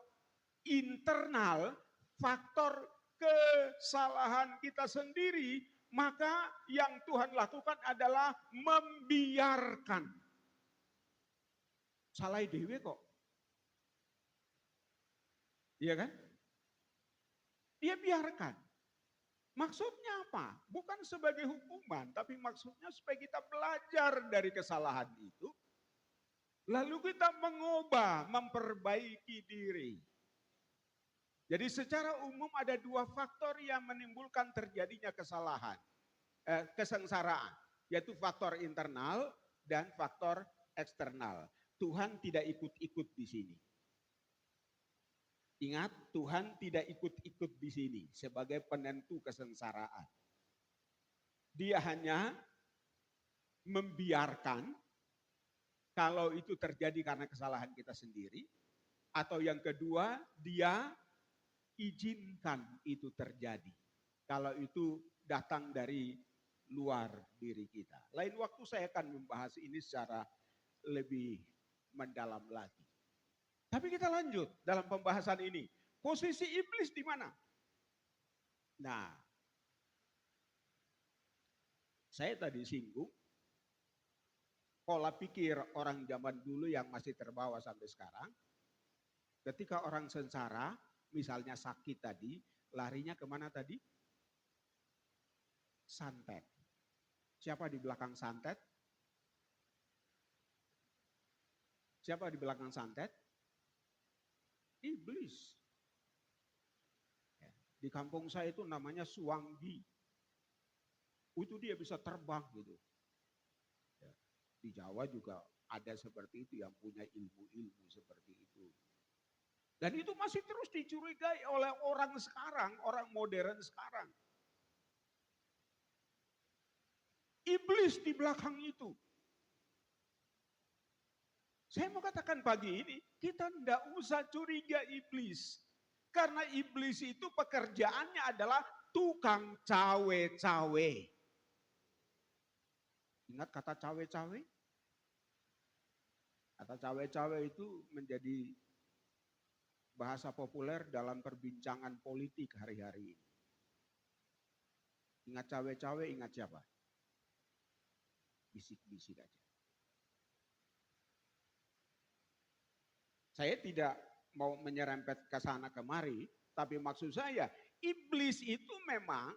internal, faktor kesalahan kita sendiri, maka yang Tuhan lakukan adalah membiarkan. Salah dewe kok. Iya kan? Dia biarkan. Maksudnya apa? Bukan sebagai hukuman, tapi maksudnya supaya kita belajar dari kesalahan itu. Lalu kita mengubah, memperbaiki diri. Jadi secara umum ada dua faktor yang menimbulkan terjadinya kesengsaraan. Yaitu faktor internal dan faktor eksternal. Tuhan tidak ikut-ikut di sini. Ingat, Tuhan tidak ikut-ikut di sini sebagai penentu kesengsaraan. Dia hanya membiarkan kalau itu terjadi karena kesalahan kita sendiri. Atau yang kedua, dia izinkan itu terjadi. Kalau itu datang dari luar diri kita. Lain waktu saya akan membahas ini secara lebih mendalam lagi. Tapi kita lanjut dalam pembahasan ini. Posisi iblis di mana? Nah, saya tadi singgung pola pikir orang zaman dulu yang masih terbawa sampai sekarang. Ketika orang sengsara, misalnya sakit tadi, larinya kemana tadi? Santet. Siapa di belakang santet? Siapa di belakang santet? Iblis. Di kampung saya itu namanya suanggi. Itu dia bisa terbang gitu. Di Jawa juga ada seperti itu yang punya ilmu-ilmu seperti itu. Dan itu masih terus dicurigai oleh orang sekarang, orang modern sekarang. Iblis di belakang itu. Saya mau katakan pagi ini, kita tidak usah curiga iblis. Karena iblis itu pekerjaannya adalah tukang cawe-cawe. Ingat kata cawe-cawe? Kata cawe-cawe itu menjadi bahasa populer dalam perbincangan politik hari-hari ini. Ingat cawe-cawe, ingat siapa? Bisik-bisik aja. Saya tidak mau menyerempet ke sana kemari, tapi maksud saya, iblis itu memang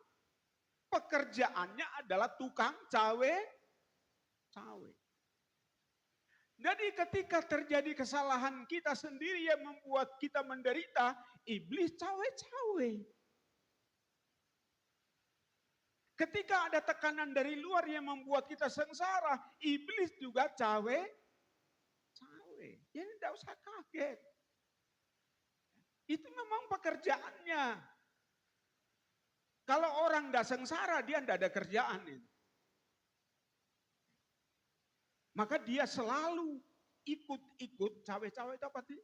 pekerjaannya adalah tukang cawe-cawe. Jadi ketika terjadi kesalahan kita sendiri yang membuat kita menderita, iblis cawe-cawe. Ketika ada tekanan dari luar yang membuat kita sengsara, iblis juga cawe-cawe. Jadi tidak usah kaget. Itu memang pekerjaannya. Kalau orang tidak sengsara, dia tidak ada kerjaan. Maka dia selalu ikut-ikut. Cawe-cawe itu apa sih?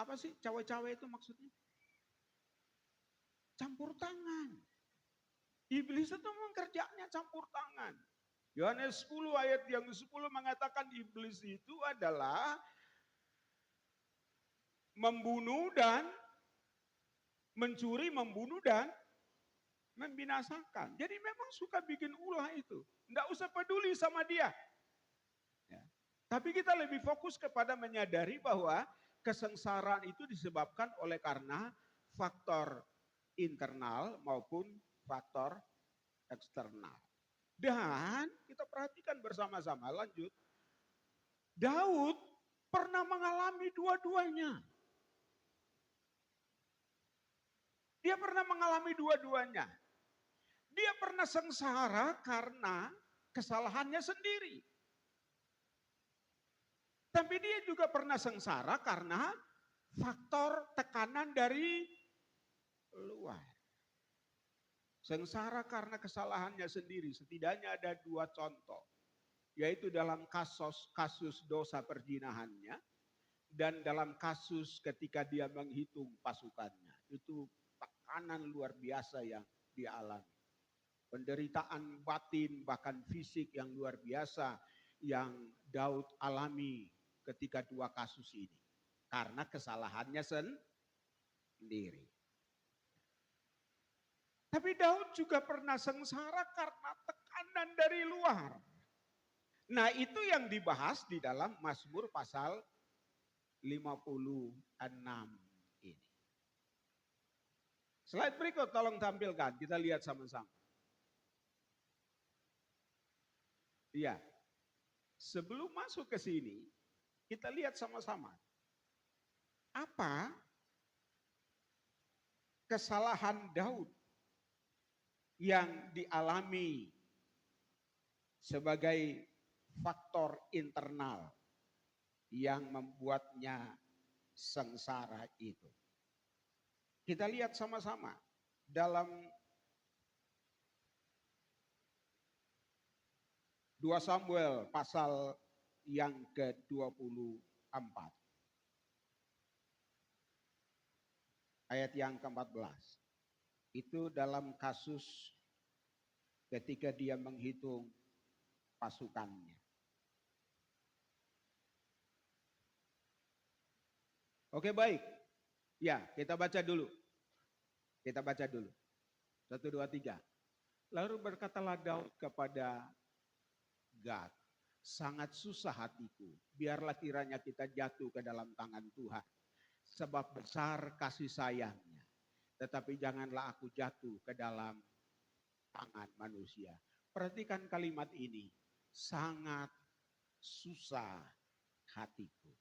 Apa sih cawe-cawe itu maksudnya? Campur tangan. Iblis itu memang kerjanya campur tangan. Yohanes 10 ayat yang 10 mengatakan iblis itu adalah membunuh dan mencuri, membunuh dan membinasakan. Jadi memang suka bikin ulah itu. Enggak usah peduli sama dia. Ya. Tapi kita lebih fokus kepada menyadari bahwa kesengsaraan itu disebabkan oleh karena faktor internal maupun faktor eksternal. Dan kita perhatikan bersama-sama, lanjut. Daud pernah mengalami dua-duanya. Dia pernah mengalami dua-duanya. Dia pernah sengsara karena kesalahannya sendiri. Tapi dia juga pernah sengsara karena faktor tekanan dari luar. Sengsara karena kesalahannya sendiri. Setidaknya ada 2 contoh. Yaitu dalam kasus dosa perzinahannya. Dan dalam kasus ketika dia menghitung pasukannya. Itu tekanan luar biasa yang dia alami. Penderitaan batin bahkan fisik yang luar biasa yang Daud alami ketika 2 kasus ini. Karena kesalahannya sendiri. Tapi Daud juga pernah sengsara karena tekanan dari luar. Nah, itu yang dibahas di dalam Mazmur pasal 56 ini. Slide berikut tolong tampilkan, kita lihat sama-sama. Iya. Sebelum masuk ke sini, kita lihat sama-sama. Apa kesalahan Daud yang dialami sebagai faktor internal yang membuatnya sengsara itu. Kita lihat sama-sama dalam 2 Samuel pasal yang ke-24. Ayat yang ke-14. Itu dalam kasus ketika dia menghitung pasukannya. Oke, baik. Ya, kita baca dulu. Kita baca dulu. 1, 2, 3. Lalu berkatalah Daud kepada Gad, sangat susah hatiku, biarlah kiranya kita jatuh ke dalam tangan Tuhan. Sebab besar kasih sayangnya. Tetapi janganlah aku jatuh ke dalam tangan manusia. Perhatikan kalimat ini, sangat susah hatiku.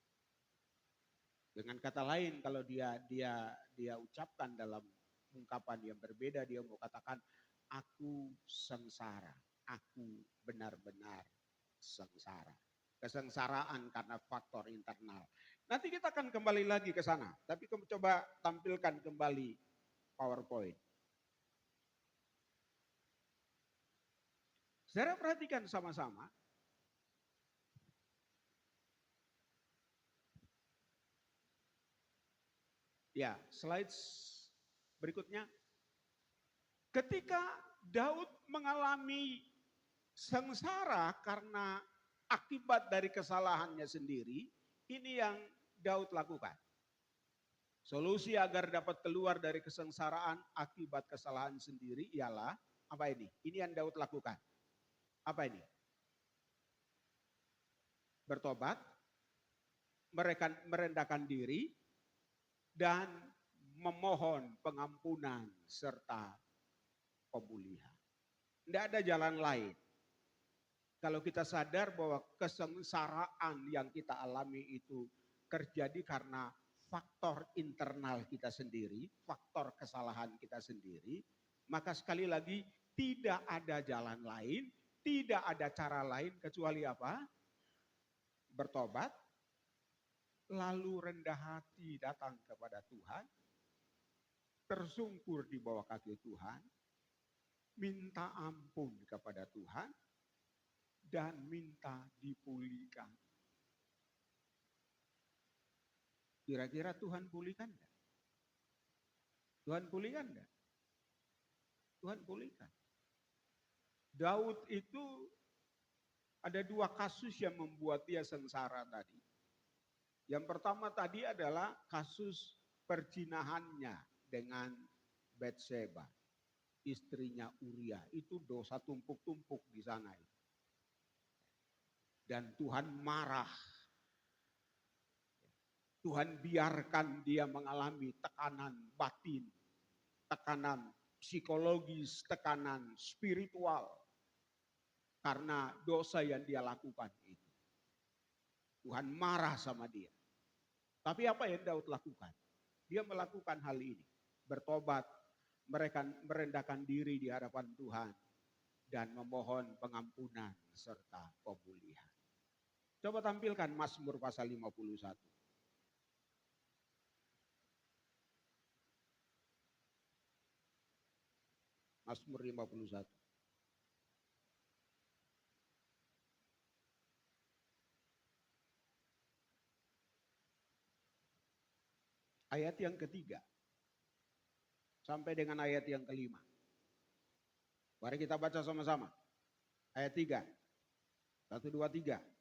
Dengan kata lain, kalau dia ucapkan dalam ungkapan yang berbeda, dia mau katakan, aku sengsara, aku benar-benar sengsara. Kesengsaraan karena faktor internal. Nanti kita akan kembali lagi ke sana, tapi coba tampilkan kembali PowerPoint. Saudara perhatikan sama-sama. Ya, slides berikutnya. Ketika Daud mengalami sengsara karena akibat dari kesalahannya sendiri, ini yang Daud lakukan. Solusi agar dapat keluar dari kesengsaraan akibat kesalahan sendiri ialah apa ini? Ini yang Daud lakukan. Apa ini? Bertobat, merendahkan diri, dan memohon pengampunan serta pemulihan. Tidak ada jalan lain. Kalau kita sadar bahwa kesengsaraan yang kita alami itu terjadi karena faktor internal kita sendiri, faktor kesalahan kita sendiri, maka sekali lagi tidak ada jalan lain, tidak ada cara lain kecuali apa? Bertobat, lalu rendah hati datang kepada Tuhan, tersungkur di bawah kaki Tuhan, minta ampun kepada Tuhan, dan minta dipulihkan. Kira-kira Tuhan pulihkan enggak? Tuhan pulihkan enggak? Tuhan pulihkan. Daud itu ada 2 kasus yang membuat dia sengsara tadi. Yang pertama tadi adalah kasus perzinahannya dengan Batseba, istrinya Uria. Itu dosa tumpuk-tumpuk di sana. Dan Tuhan marah. Tuhan biarkan dia mengalami tekanan batin, tekanan psikologis, tekanan spiritual. Karena dosa yang dia lakukan itu. Tuhan marah sama dia. Tapi apa yang Daud lakukan? Dia melakukan hal ini. Bertobat, merendahkan diri di hadapan Tuhan. Dan memohon pengampunan serta pemulihan. Coba tampilkan Mazmur pasal 51. Mazmur 51. Ayat yang ketiga sampai dengan ayat yang kelima. Mari kita baca sama-sama. Ayat 3. 1, 2, 3.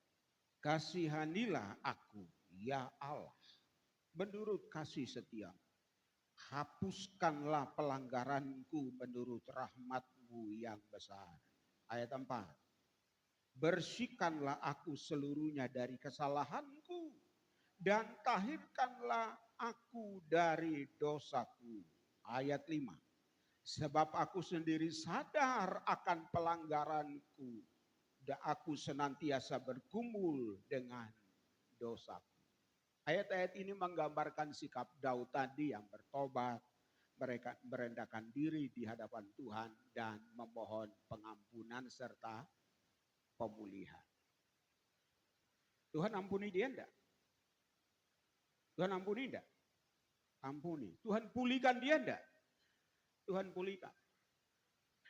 Kasihanilah aku, ya Allah, menurut kasih setiamu. Hapuskanlah pelanggaranku menurut rahmat-Mu yang besar. Ayat 4. Bersihkanlah aku seluruhnya dari kesalahanku dan tahirkanlah aku dari dosaku. Ayat 5. Sebab aku sendiri sadar akan pelanggaranku dan aku senantiasa bergumul dengan dosaku. Ayat-ayat ini menggambarkan sikap Daud tadi yang bertobat, mereka merendahkan diri di hadapan Tuhan dan memohon pengampunan serta pemulihan. Tuhan ampuni dia enggak? Tuhan ampuni enggak? Ampuni. Tuhan pulihkan dia enggak? Tuhan pulihkan.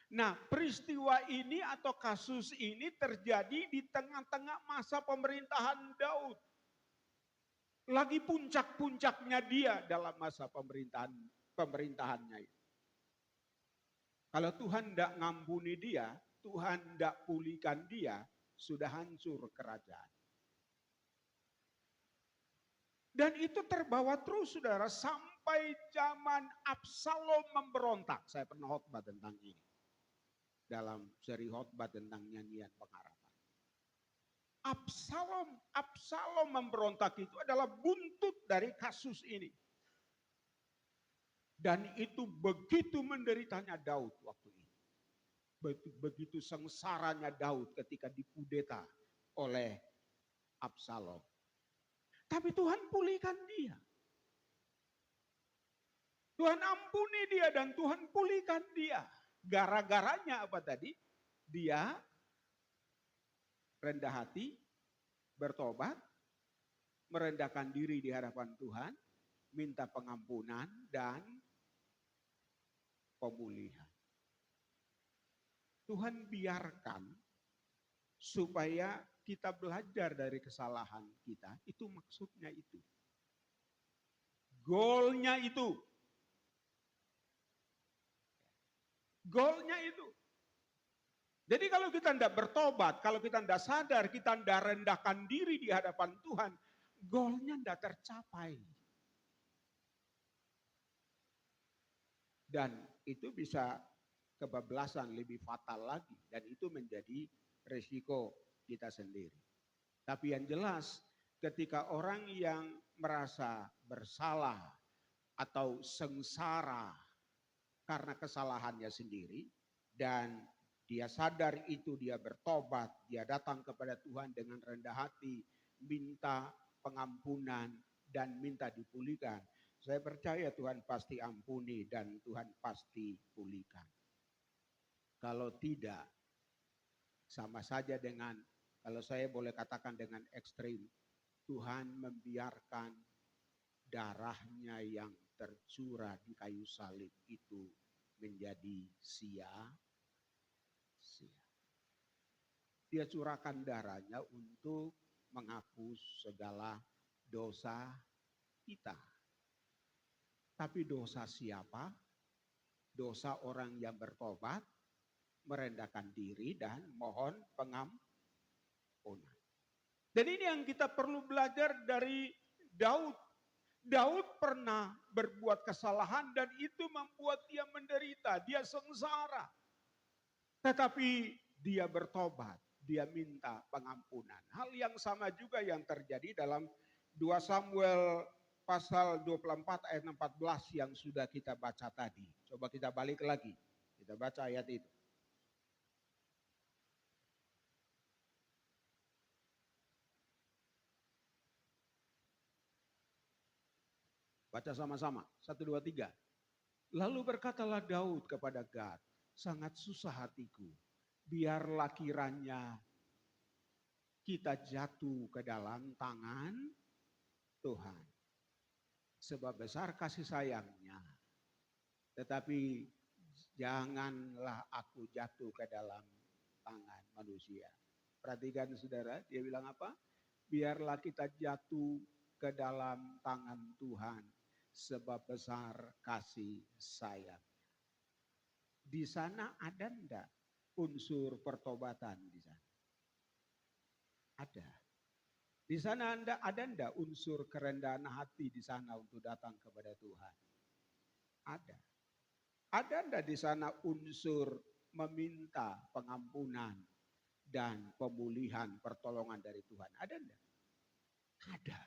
Nah, peristiwa ini atau kasus ini terjadi di tengah-tengah masa pemerintahan Daud. Lagi puncak-puncaknya dia dalam masa pemerintahannya itu. Kalau Tuhan tidak ngampuni dia, Tuhan tidak pulihkan dia, sudah hancur kerajaan. Dan itu terbawa terus saudara sampai zaman Absalom memberontak. Saya pernah khotbah tentang ini. Dalam seri khotbah tentang nyanyian pengharapan. Absalom memberontak itu adalah buntut dari kasus ini. Dan itu begitu menderitanya Daud waktu itu. Begitu sengsaranya Daud ketika dikudeta oleh Absalom. Tapi Tuhan pulihkan dia. Tuhan ampuni dia dan Tuhan pulihkan dia. Gara-garanya apa tadi? Dia rendah hati, bertobat, merendahkan diri di hadapan Tuhan, minta pengampunan dan pemulihan. Tuhan biarkan supaya kita belajar dari kesalahan kita, itu maksudnya itu. Goalnya itu. Goalnya itu. Jadi kalau kita tidak bertobat, kalau kita tidak sadar, kita tidak rendahkan diri di hadapan Tuhan, goalnya tidak tercapai. Dan itu bisa kebablasan lebih fatal lagi. Dan itu menjadi resiko kita sendiri. Tapi yang jelas ketika orang yang merasa bersalah atau sengsara karena kesalahannya sendiri dan dia sadar itu, dia bertobat, dia datang kepada Tuhan dengan rendah hati, minta pengampunan dan minta dipulihkan. Saya percaya Tuhan pasti ampuni dan Tuhan pasti pulihkan. Kalau tidak, sama saja dengan, kalau saya boleh katakan dengan ekstrim, Tuhan membiarkan darahnya yang tercurah di kayu salib itu menjadi sia-sia. Dia curahkan darahnya untuk menghapus segala dosa kita. Tapi dosa siapa? Dosa orang yang bertobat, merendahkan diri dan mohon pengampunan. Dan ini yang kita perlu belajar dari Daud. Daud pernah berbuat kesalahan dan itu membuat dia menderita, dia sengsara. Tetapi dia bertobat, dia minta pengampunan. Hal yang sama juga yang terjadi dalam 2 Samuel pasal 24 ayat 14 yang sudah kita baca tadi. Coba kita balik lagi, kita baca ayat itu. Baca sama-sama, 1, 2, 3. Lalu berkatalah Daud kepada Gad, sangat susah hatiku, biarlah kiranya kita jatuh ke dalam tangan Tuhan. Sebab besar kasih sayangnya. Tetapi janganlah aku jatuh ke dalam tangan manusia. Perhatikan saudara, dia bilang apa? Biarlah kita jatuh ke dalam tangan Tuhan. Sebab besar kasih sayang. Di sana ada enggak unsur pertobatan di sana? Ada. Di sana ada enggak unsur kerendahan hati di sana untuk datang kepada Tuhan? Ada. Ada enggak di sana unsur meminta pengampunan dan pemulihan pertolongan dari Tuhan? Ada enggak? Ada.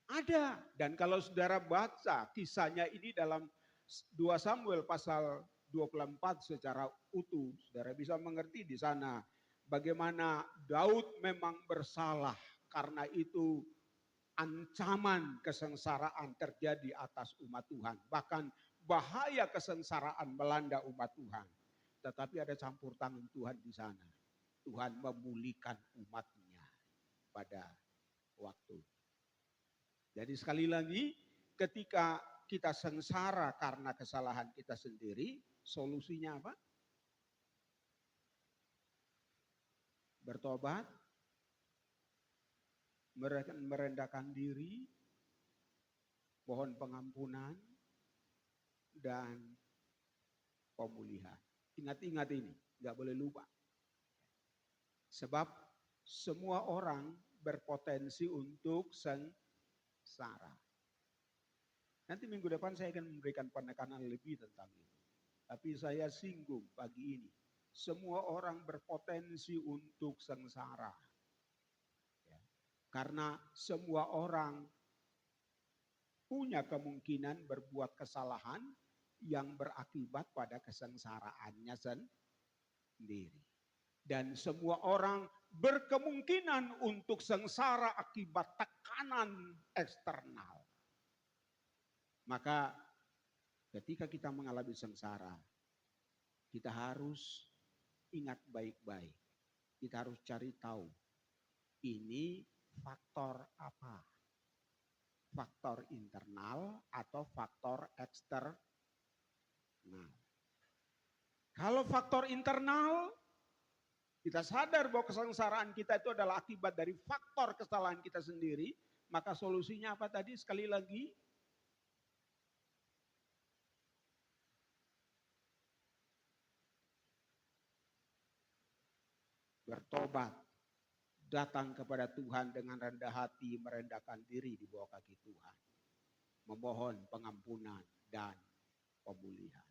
Ada. Dan kalau saudara baca kisahnya ini dalam 2 Samuel pasal 24 secara utuh, saudara bisa mengerti di sana bagaimana Daud memang bersalah, karena itu ancaman kesengsaraan terjadi atas umat Tuhan. Bahkan bahaya kesengsaraan melanda umat Tuhan. Tetapi ada campur tangan Tuhan di sana. Tuhan memulihkan umatnya pada waktu. Jadi sekali lagi, ketika kita sengsara karena kesalahan kita sendiri, solusinya apa? Bertobat, merendahkan diri, mohon pengampunan, dan pemulihan. Ingat-ingat ini, nggak boleh lupa. Sebab semua orang berpotensi untuk sengsara. Nanti minggu depan saya akan memberikan penekanan lebih tentang itu. Tapi saya singgung pagi ini. Semua orang berpotensi untuk sengsara. Ya. Karena semua orang punya kemungkinan berbuat kesalahan yang berakibat pada kesengsaraannya sendiri. Dan semua orang berkemungkinan untuk sengsara akibat tekanan eksternal. Maka ketika kita mengalami sengsara, kita harus ingat baik-baik. Kita harus cari tahu ini faktor apa. Faktor internal atau faktor eksternal. Kalau faktor internal, kita sadar bahwa kesengsaraan kita itu adalah akibat dari faktor kesalahan kita sendiri, maka solusinya apa tadi? Sekali lagi, bertobat, datang kepada Tuhan dengan rendah hati, merendahkan diri di bawah kaki Tuhan, memohon pengampunan dan pemulihan.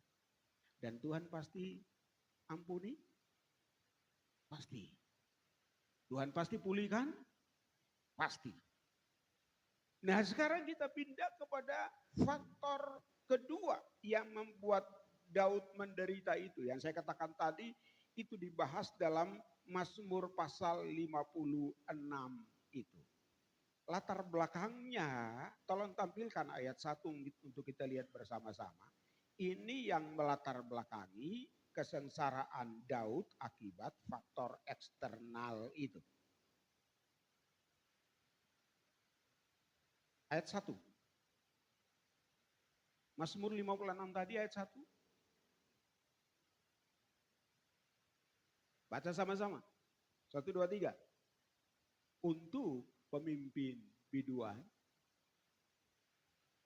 Dan Tuhan pasti ampuni? Pasti. Tuhan pasti pulihkan? Pasti. Nah, sekarang kita pindah kepada faktor kedua yang membuat Daud menderita itu. Yang saya katakan tadi, itu dibahas dalam Mazmur pasal 56 itu. Latar belakangnya, tolong tampilkan ayat 1 untuk kita lihat bersama-sama. Ini yang melatar belakangi kesengsaraan Daud akibat faktor eksternal itu. Ayat 1. Mazmur 56 tadi ayat 1. Baca sama-sama. 1, 2, 3. Untuk pemimpin biduan.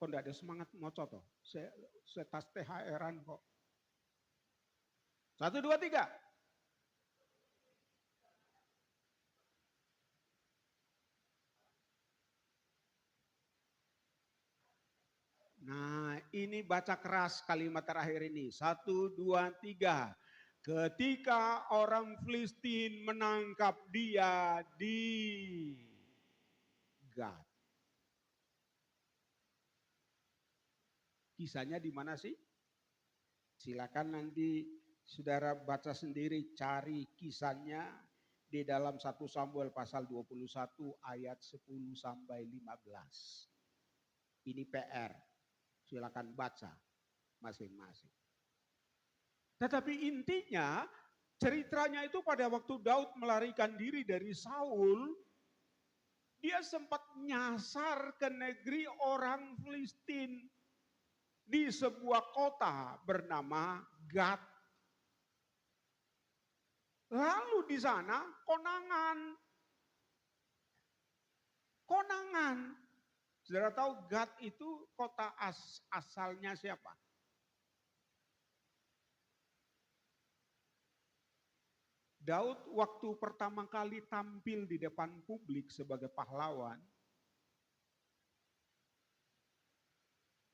Kok enggak ada semangat ngocot toh? Saya tas THR-an kok. 1, 2, 3. Nah, ini baca keras kalimat terakhir ini. 1, 2, 3. Ketika orang Filistin menangkap dia di Gat. Kisahnya di mana sih? Silakan nanti saudara baca sendiri, cari kisahnya di dalam 1 Samuel pasal 21 ayat 10 sampai 15. Ini PR. Silakan baca masing-masing. Tetapi intinya ceritanya itu pada waktu Daud melarikan diri dari Saul, dia sempat nyasar ke negeri orang Filistin di sebuah kota bernama Gad. Lalu di sana konangan. Saudara tahu Gad itu kota asalnya siapa? Daud waktu pertama kali tampil di depan publik sebagai pahlawan,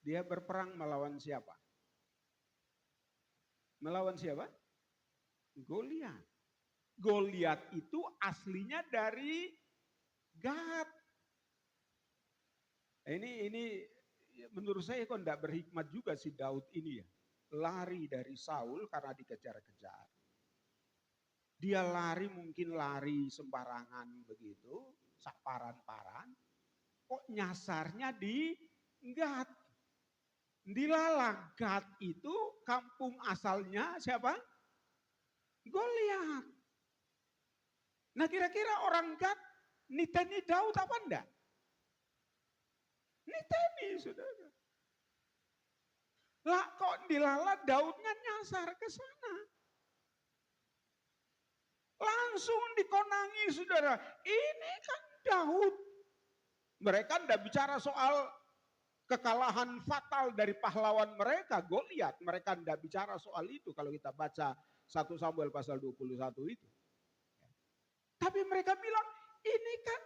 dia berperang melawan siapa? Melawan siapa? Goliat. Goliat itu aslinya dari Gad. Ini menurut saya kok enggak berhikmat juga si Daud ini ya. Lari dari Saul karena dikejar-kejar. Dia lari mungkin lari sembarangan begitu, saparan-paran. Kok nyasarnya di Gad. Dilalah Gad itu kampung asalnya siapa? Goliat. Nah kira-kira orang Gad niteni Daud apa enggak? Niteni saudara. Lah kok dilalah Daudnya nyasar ke sana. Langsung dikonangi saudara. Ini kan Daud. Mereka enggak bicara soal kekalahan fatal dari pahlawan mereka, Goliat. Mereka enggak bicara soal itu kalau kita baca 1 Samuel pasal 21 itu. Tapi mereka bilang, ini kan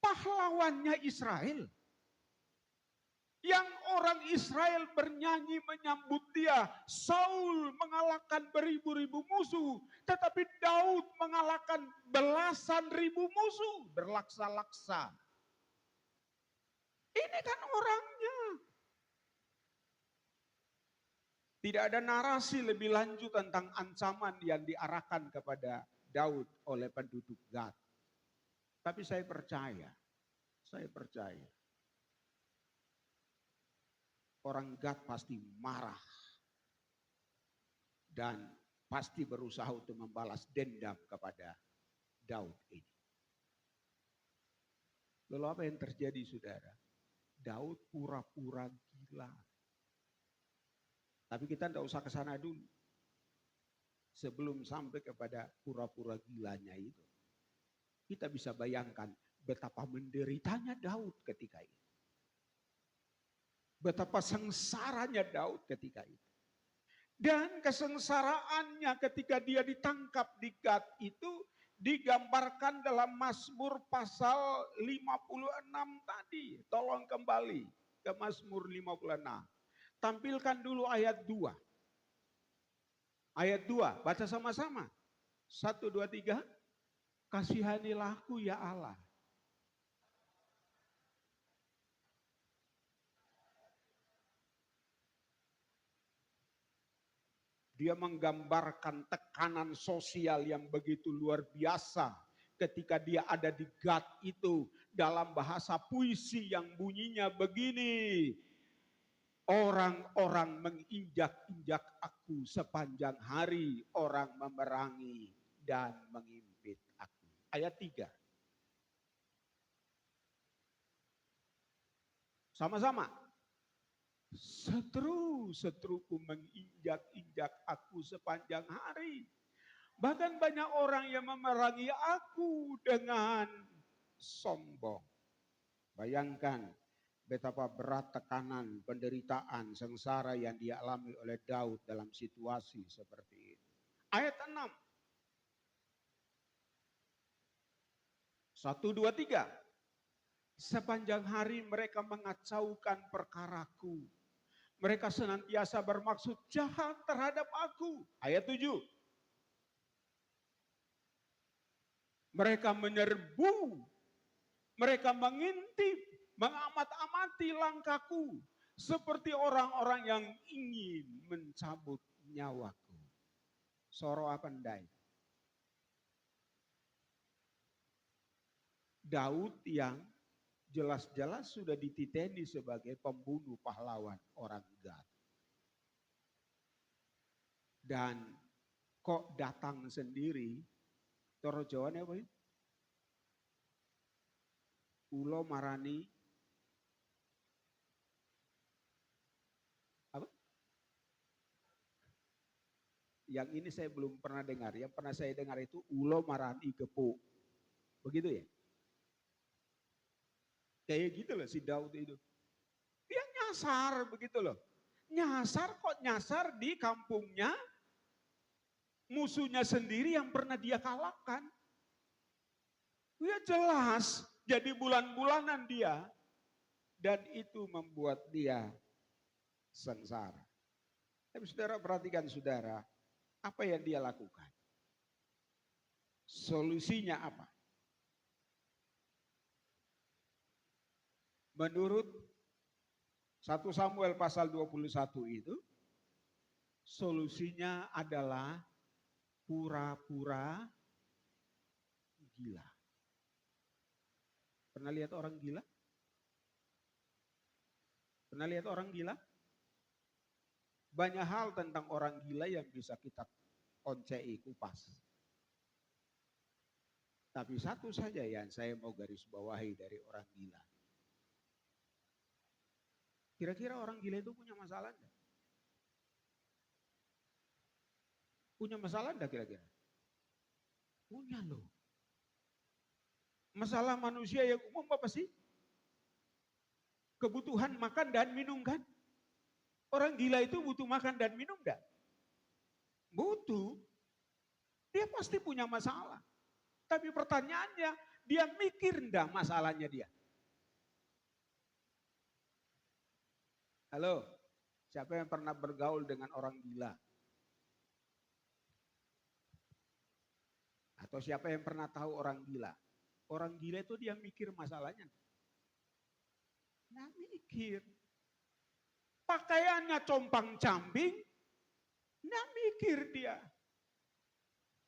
pahlawannya Israel. Yang orang Israel bernyanyi menyambut dia. Saul mengalahkan beribu-ribu musuh. Tetapi Daud mengalahkan belasan ribu musuh. Berlaksa-laksa. Ini kan orangnya. Tidak ada narasi lebih lanjut tentang ancaman yang diarahkan kepada Daud oleh penduduk Gad. Tapi saya percaya. Orang Gad pasti marah. Dan pasti berusaha untuk membalas dendam kepada Daud ini. Lalu apa yang terjadi saudara? Daud pura-pura gila. Tapi kita tidak usah ke sana dulu. Sebelum sampai kepada pura-pura gilanya itu. Kita bisa bayangkan betapa menderitanya Daud ketika itu. Betapa sengsaranya Daud ketika itu. Dan kesengsaraannya ketika dia ditangkap di Gad itu digambarkan dalam Mazmur pasal 56 tadi. Tolong kembali ke Mazmur 56. Tampilkan dulu ayat 2. Ayat 2, baca sama-sama. 1, 2, 3. Kasihanilah aku ya Allah. Dia menggambarkan tekanan sosial yang begitu luar biasa ketika dia ada di Gad itu dalam bahasa puisi yang bunyinya begini. Orang-orang menginjak-injak aku sepanjang hari, orang memerangi dan mengimpit aku. Ayat 3. Sama-sama. Setru-setruku menginjak-injak aku sepanjang hari. Bahkan banyak orang yang memerangi aku dengan sombong. Bayangkan betapa berat tekanan, penderitaan, sengsara yang dialami oleh Daud dalam situasi seperti itu. Ayat 6. 1, 2, 3. Sepanjang hari mereka mengacaukan perkaraku. Mereka senantiasa bermaksud jahat terhadap aku. Ayat 7. Mereka menyerbu. Mereka mengintip, mengamat-amati langkahku. Seperti orang-orang yang ingin mencabut nyawaku. Soro apa ndai? Daud yang jelas-jelas sudah dititeni sebagai pembunuh pahlawan orang Gad. Dan kok datang sendiri, cara Jawane apa itu? Ulo marani apa? Yang ini saya belum pernah dengar. Yang pernah saya dengar itu ulo marani gepuk. Begitu ya? Kayak gitu loh si Daud itu. Dia nyasar begitu loh. Nyasar kok nyasar di kampungnya musuhnya sendiri yang pernah dia kalahkan. Dia jelas jadi bulan-bulanan dia. Dan itu membuat dia sengsara. Tapi saudara perhatikan saudara, apa yang dia lakukan? Solusinya apa? Menurut 1 Samuel pasal 21 itu, solusinya adalah pura-pura gila. Pernah lihat orang gila? Pernah lihat orang gila? Banyak hal tentang orang gila yang bisa kita oncei kupas. Tapi satu saja yang saya mau garis bawahi dari orang gila. Kira-kira orang gila itu punya masalah enggak? Punya masalah enggak kira-kira? Punya loh. Masalah manusia yang umum apa sih? Kebutuhan makan dan minum kan? Orang gila itu butuh makan dan minum enggak? Butuh. Dia pasti punya masalah. Tapi pertanyaannya, dia mikir enggak masalahnya dia? Halo, siapa yang pernah bergaul dengan orang gila? Atau siapa yang pernah tahu orang gila? Orang gila itu dia mikir masalahnya. Nggak mikir. Pakaiannya compang-camping, nggak mikir dia.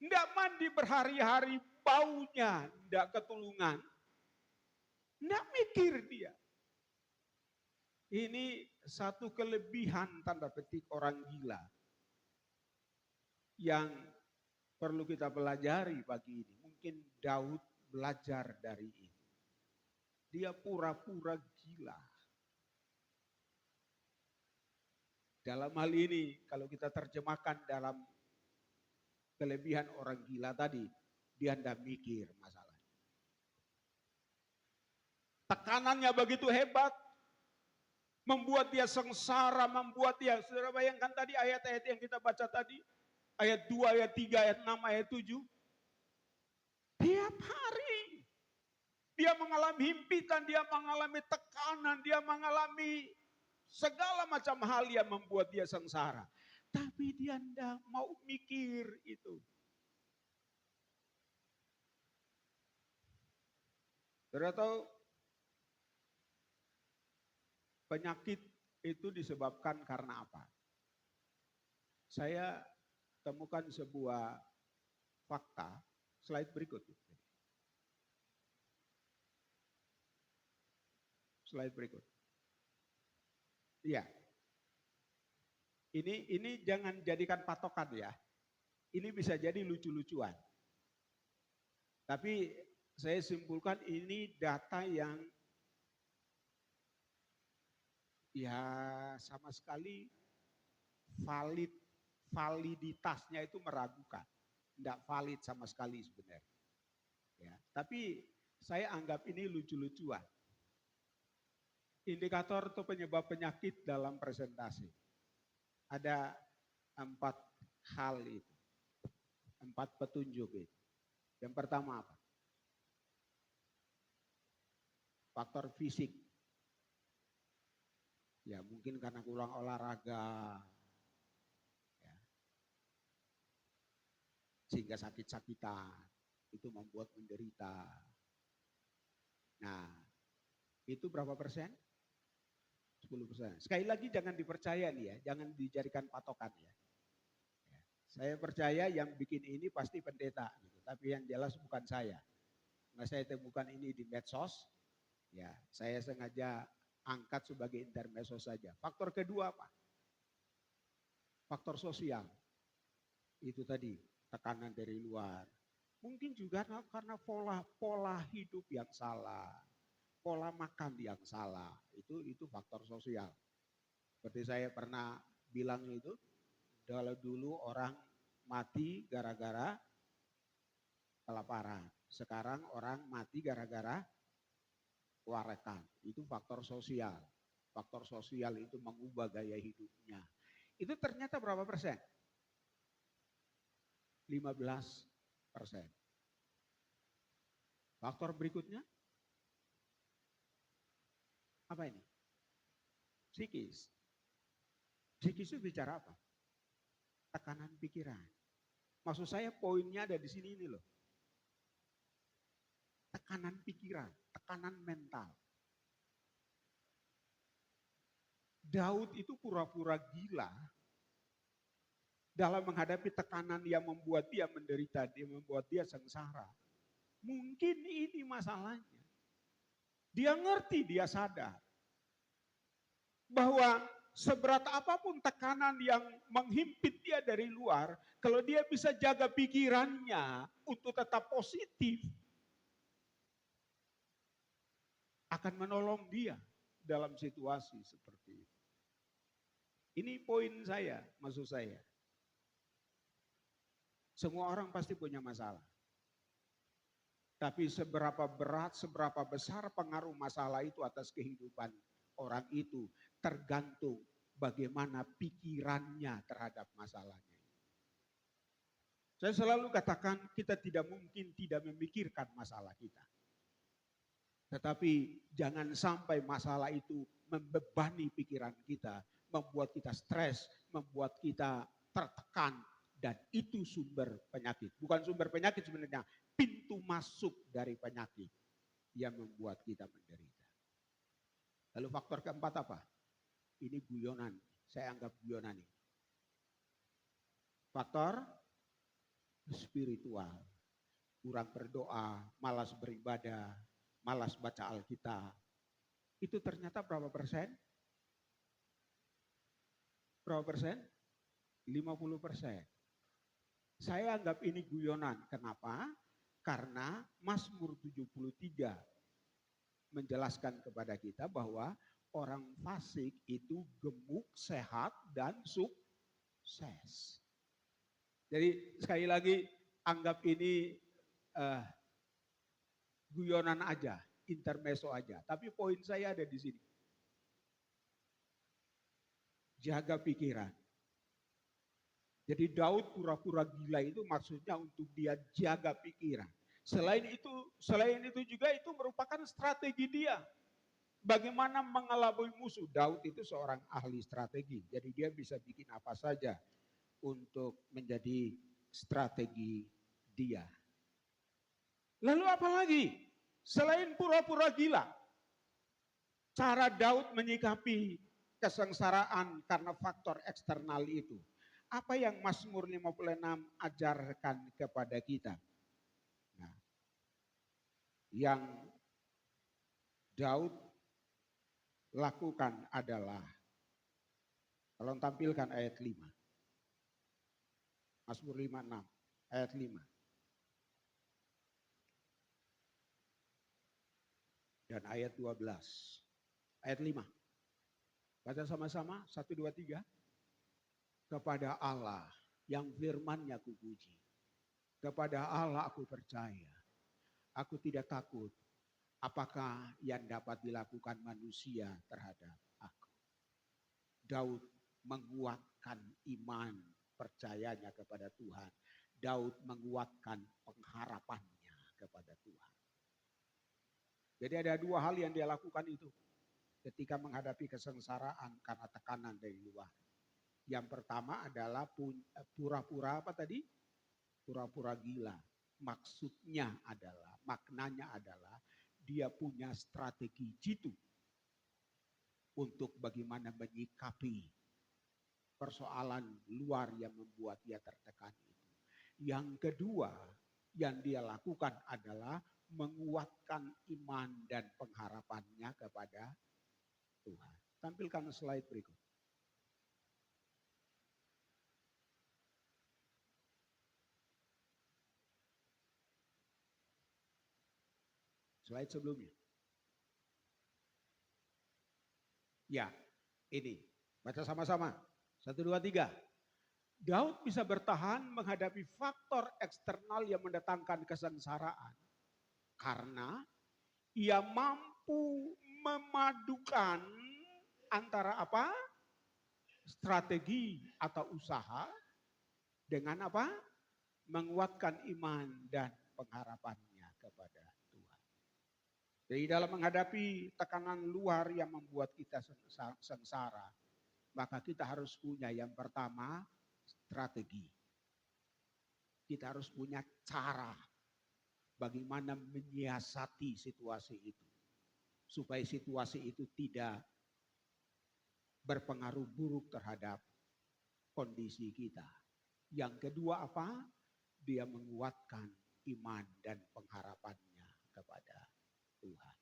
Nggak mandi berhari-hari, baunya nggak ketulungan. Nggak mikir dia. Ini satu kelebihan tanda petik orang gila yang perlu kita pelajari pagi ini. Mungkin Daud belajar dari ini. Dia pura-pura gila. Dalam hal ini kalau kita terjemahkan dalam kelebihan orang gila tadi, dia tidak mikir masalah. Tekanannya begitu hebat, membuat dia sengsara, membuat dia, saudara bayangkan tadi ayat-ayat yang kita baca tadi, ayat 2, ayat 3, ayat 6, ayat 7. Tiap hari dia mengalami himpitan, dia mengalami tekanan, dia mengalami segala macam hal yang membuat dia sengsara. Tapi dia tidak mau mikir itu. Saudara tahu penyakit itu disebabkan karena apa? Saya temukan sebuah fakta, slide berikut. Slide berikut. Iya. Ini jangan jadikan patokan ya. Ini bisa jadi lucu-lucuan. Tapi saya simpulkan ini data yang ya sama sekali validitasnya itu meragukan. Tidak valid sama sekali sebenarnya. Ya, tapi saya anggap ini lucu-lucuan. Indikator atau penyebab penyakit dalam presentasi. Ada 4 hal itu. 4 petunjuk itu. Yang pertama apa? Faktor fisik. Ya mungkin karena kurang olahraga. Ya. Sehingga sakit-sakitan. Itu membuat menderita. Nah, itu berapa persen? 10%. Sekali lagi jangan dipercaya nih ya, jangan dijadikan patokan ya. Saya percaya yang bikin ini pasti pendeta, gitu. Tapi yang jelas bukan saya. Nah, saya temukan ini di medsos, ya saya sengaja angkat sebagai intermezzo saja. Faktor kedua apa? Faktor sosial. Itu tadi, tekanan dari luar. Mungkin juga karena pola hidup yang salah, pola makan yang salah. Itu faktor sosial. Seperti saya pernah bilang itu, kalau dulu orang mati gara-gara kelaparan. Sekarang orang mati gara-gara kewarekan. Itu faktor sosial. Faktor sosial itu mengubah gaya hidupnya. Itu ternyata berapa persen? 15%. Faktor berikutnya, apa ini? Psikis. Psikis itu bicara apa? Tekanan pikiran. Maksud saya poinnya ada di sini ini loh. Tekanan pikiran, tekanan mental. Daud itu pura-pura gila dalam menghadapi tekanan yang membuat dia menderita, dia membuat dia sengsara. Mungkin ini masalahnya. Dia ngerti, dia sadar bahwa seberat apapun tekanan yang menghimpit dia dari luar, kalau dia bisa jaga pikirannya untuk tetap positif, akan menolong dia dalam situasi seperti itu. Ini poin saya, maksud saya. Semua orang pasti punya masalah. Tapi seberapa berat, seberapa besar pengaruh masalah itu atas kehidupan orang itu tergantung bagaimana pikirannya terhadap masalahnya. Saya selalu katakan kita tidak mungkin tidak memikirkan masalah kita. Tetapi jangan sampai masalah itu membebani pikiran kita, membuat kita stres, membuat kita tertekan, dan itu sumber penyakit. Bukan sumber penyakit sebenarnya, pintu masuk dari penyakit yang membuat kita menderita. Lalu faktor keempat apa? Ini guyonan, saya anggap guyonan ini. Faktor spiritual, kurang berdoa, malas beribadah, malas baca Alkitab. Itu ternyata berapa persen? Berapa persen? 50%. Saya anggap ini guyonan. Kenapa? Karena Mazmur 73 menjelaskan kepada kita bahwa orang fasik itu gemuk, sehat, dan sukses. Jadi sekali lagi anggap ini guyonan aja, intermezzo aja. Tapi poin saya ada di sini. Jaga pikiran. Jadi Daud pura-pura gila itu maksudnya untuk dia jaga pikiran. Selain itu juga itu merupakan strategi dia. Bagaimana mengelabui musuh. Daud itu seorang ahli strategi. Jadi dia bisa bikin apa saja untuk menjadi strategi dia. Lalu apa lagi? Selain pura-pura gila, cara Daud menyikapi kesengsaraan karena faktor eksternal itu. Apa yang Mazmur 56 ajarkan kepada kita? Nah, yang Daud lakukan adalah, kalau tampilkan ayat 5. Mazmur 56, ayat 5. Dan ayat 12. Ayat 5. Baca sama-sama, 1, 2, 3. Kepada Allah yang firman-Nya kupuji. Kepada Allah aku percaya. Aku tidak takut. Apakah yang dapat dilakukan manusia terhadap aku? Daud menguatkan iman percayanya kepada Tuhan. Daud menguatkan pengharapannya kepada Tuhan. Jadi ada dua hal yang dia lakukan itu ketika menghadapi kesengsaraan karena tekanan dari luar. Yang pertama adalah pura-pura apa tadi? Pura-pura gila. Maksudnya adalah, maknanya adalah dia punya strategi jitu untuk bagaimana menyikapi persoalan luar yang membuat dia tertekan itu. Yang kedua yang dia lakukan adalah menguatkan iman dan pengharapannya kepada Tuhan. Tampilkan slide berikut. Slide sebelumnya. Ya, ini. Baca sama-sama. 1, 2, 3. Daud bisa bertahan menghadapi faktor eksternal yang mendatangkan kesengsaraan. Karena ia mampu memadukan antara apa? Strategi atau usaha dengan apa? Menguatkan iman dan pengharapannya kepada Tuhan. Jadi dalam menghadapi tekanan luar yang membuat kita sengsara, maka kita harus punya yang pertama strategi. Kita harus punya cara bagaimana menyiasati situasi itu. Supaya situasi itu tidak berpengaruh buruk terhadap kondisi kita. Yang kedua apa? Dia menguatkan iman dan pengharapannya kepada Tuhan.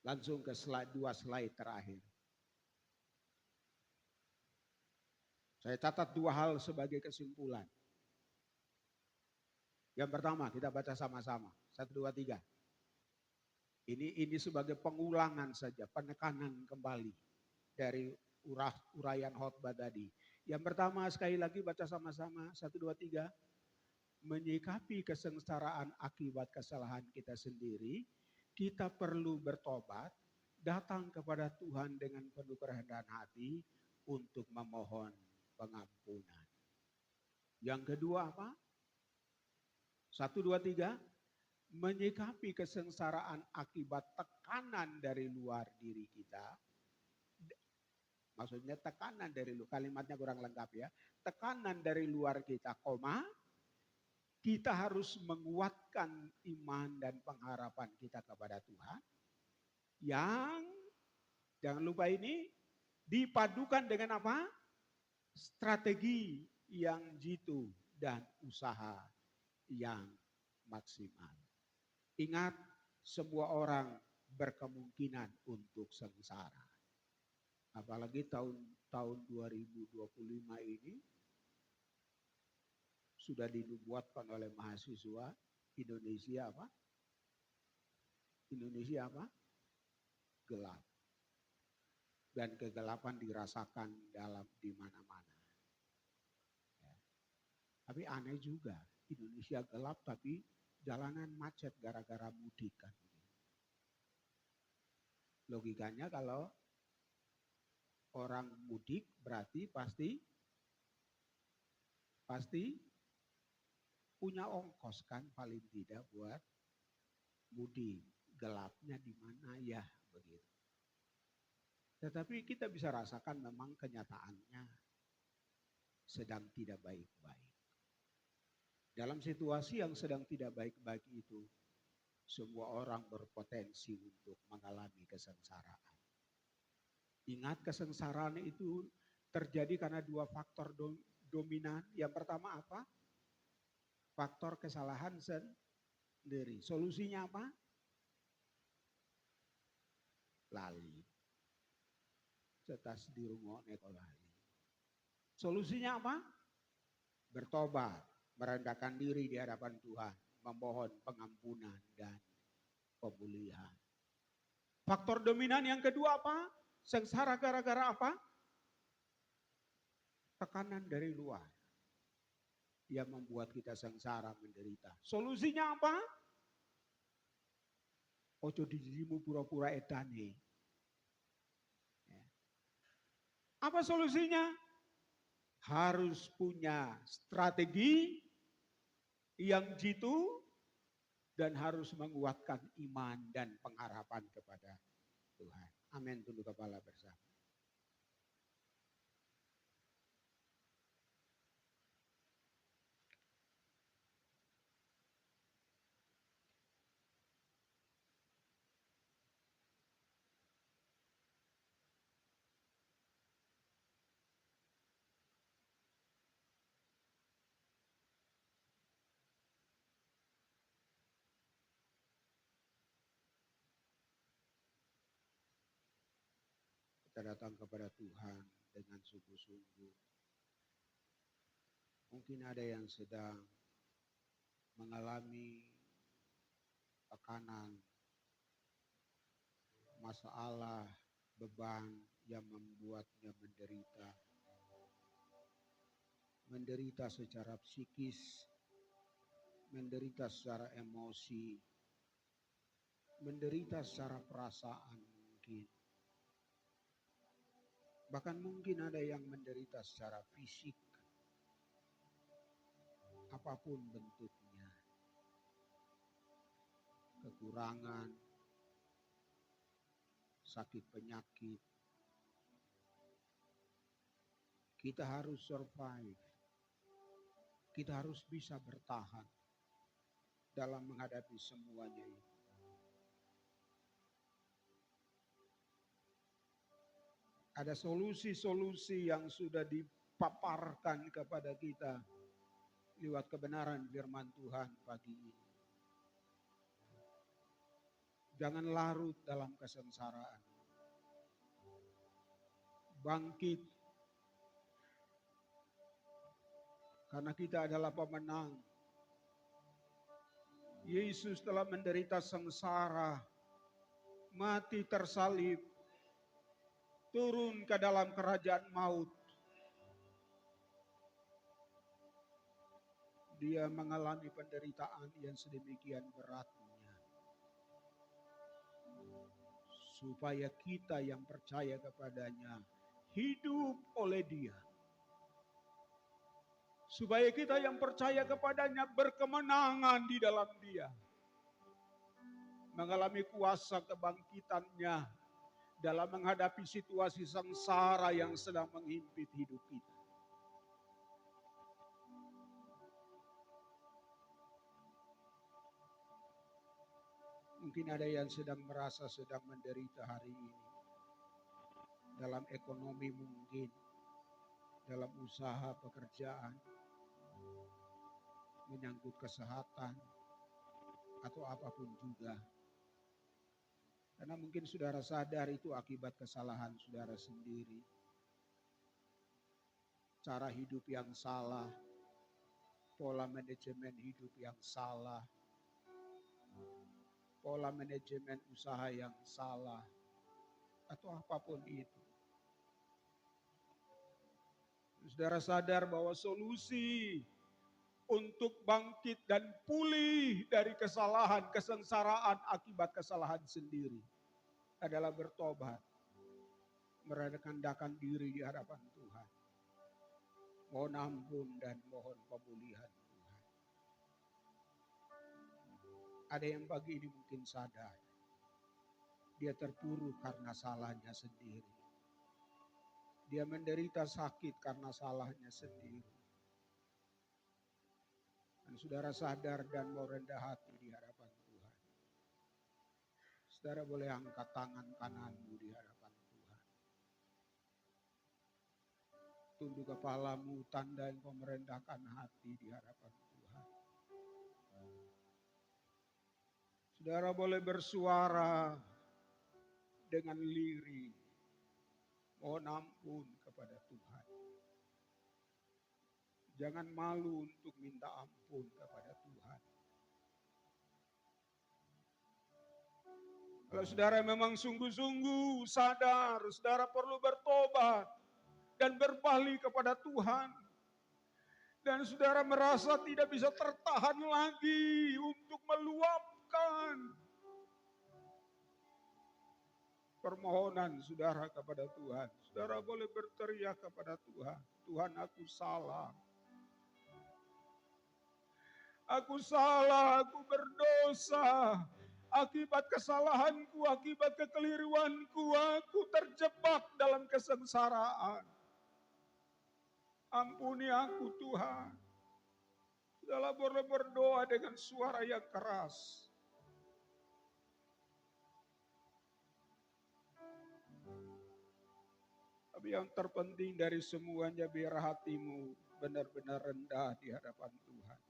Langsung ke slide 2 slide terakhir. Saya catat 2 hal sebagai kesimpulan. Yang pertama kita baca sama-sama. 1, 2, 3. Ini sebagai pengulangan saja, penekanan kembali dari uraian khotbah tadi. Yang pertama sekali lagi baca sama-sama 1, 2, 3. Menyikapi kesengsaraan akibat kesalahan kita sendiri, kita perlu bertobat, datang kepada Tuhan dengan penuh kerendahan hati untuk memohon pengampunan. Yang kedua apa? 1, 2, 3. Menyikapi kesengsaraan akibat tekanan dari luar diri kita. Maksudnya tekanan dari luar, kalimatnya kurang lengkap ya. Tekanan dari luar kita, kita harus menguatkan iman dan pengharapan kita kepada Tuhan. Yang, jangan lupa ini, dipadukan dengan apa? Strategi yang jitu dan usaha yang maksimal. Ingat, semua orang berkemungkinan untuk sengsara. Apalagi tahun 2025 ini sudah dinubuatkan oleh mahasiswa Indonesia apa? Indonesia apa? Gelap. Dan kegelapan dirasakan di mana-mana. Ya. Tapi aneh juga, Indonesia gelap tapi jalanan macet gara-gara mudik kan. Logikanya kalau orang mudik berarti pasti punya ongkos kan paling tidak buat mudik. Gelapnya di mana ya begitu. Tetapi kita bisa rasakan memang kenyataannya sedang tidak baik-baik. Dalam situasi yang sedang tidak baik-baik itu, semua orang berpotensi untuk mengalami kesengsaraan. Ingat, kesengsaraan itu terjadi karena 2 faktor dominan. Yang pertama apa? Faktor kesalahan sendiri. Solusinya apa? Lali. Cetas dirungokne lali. Solusinya apa? Bertobat, merendahkan diri di hadapan Tuhan, memohon pengampunan dan pemulihan. Faktor dominan yang kedua apa? Sengsara gara-gara apa? Tekanan dari luar yang membuat kita sengsara menderita. Solusinya apa? Ojo dijimu pura-pura edane. Ya. Apa solusinya? Harus punya strategi yang jitu dan harus menguatkan iman dan pengharapan kepada Tuhan. Amin. Tunduk kepala bersama. Kita datang kepada Tuhan dengan sungguh-sungguh. Mungkin ada yang sedang mengalami tekanan, masalah, beban yang membuatnya menderita. Menderita secara psikis, menderita secara emosi, menderita secara perasaan mungkin. Bahkan mungkin ada yang menderita secara fisik, apapun bentuknya. Kekurangan, sakit penyakit. Kita harus survive. Kita harus bisa bertahan dalam menghadapi semuanya ini. Ada solusi-solusi yang sudah dipaparkan kepada kita lewat kebenaran firman Tuhan pagi ini. Jangan larut dalam kesengsaraan. Bangkit. Karena kita adalah pemenang. Yesus telah menderita sengsara, mati tersalib, turun ke dalam kerajaan maut. Dia mengalami penderitaan yang sedemikian beratnya. Supaya kita yang percaya kepadanya hidup oleh dia. Supaya kita yang percaya kepadanya berkemenangan di dalam dia. Mengalami kuasa kebangkitannya dalam menghadapi situasi sengsara yang sedang menghimpit hidup kita. Mungkin ada yang sedang merasa sedang menderita hari ini. Dalam ekonomi mungkin, dalam usaha pekerjaan, menyangkut kesehatan, atau apapun juga. Karena mungkin saudara sadar itu akibat kesalahan saudara sendiri. Cara hidup yang salah, pola manajemen hidup yang salah, pola manajemen usaha yang salah, atau apapun itu. Saudara sadar bahwa solusi untuk bangkit dan pulih dari kesalahan, kesengsaraan akibat kesalahan sendiri adalah bertobat, merendahkan diri di hadapan Tuhan, mohon ampun dan mohon pemulihan Tuhan. Ada yang pagi ini mungkin sadar, dia terpuruk karena salahnya sendiri. Dia menderita sakit karena salahnya sendiri. Dan saudara sadar dan mau rendah hati di hadapan Tuhan. Saudara boleh angkat tangan kananmu di hadapan Tuhan. Tunduk kepalamu, tanda engkau merendahkan hati di hadapan Tuhan. Saudara boleh bersuara dengan lirih. Mohon ampun kepada Tuhan. Jangan malu untuk minta ampun kepada Tuhan. Kalau saudara memang sungguh-sungguh sadar, saudara perlu bertobat dan berbalik kepada Tuhan. Dan saudara merasa tidak bisa tertahan lagi untuk meluapkan permohonan saudara kepada Tuhan. Saudara boleh berteriak kepada Tuhan. Tuhan, aku salah. Aku salah, aku berdosa. Akibat kesalahanku, akibat kekeliruanku, aku terjebak dalam kesengsaraan. Ampuni aku Tuhan. Saudara boleh berdoa dengan suara yang keras. Tapi yang terpenting dari semuanya, biar hatimu benar-benar rendah di hadapan Tuhan.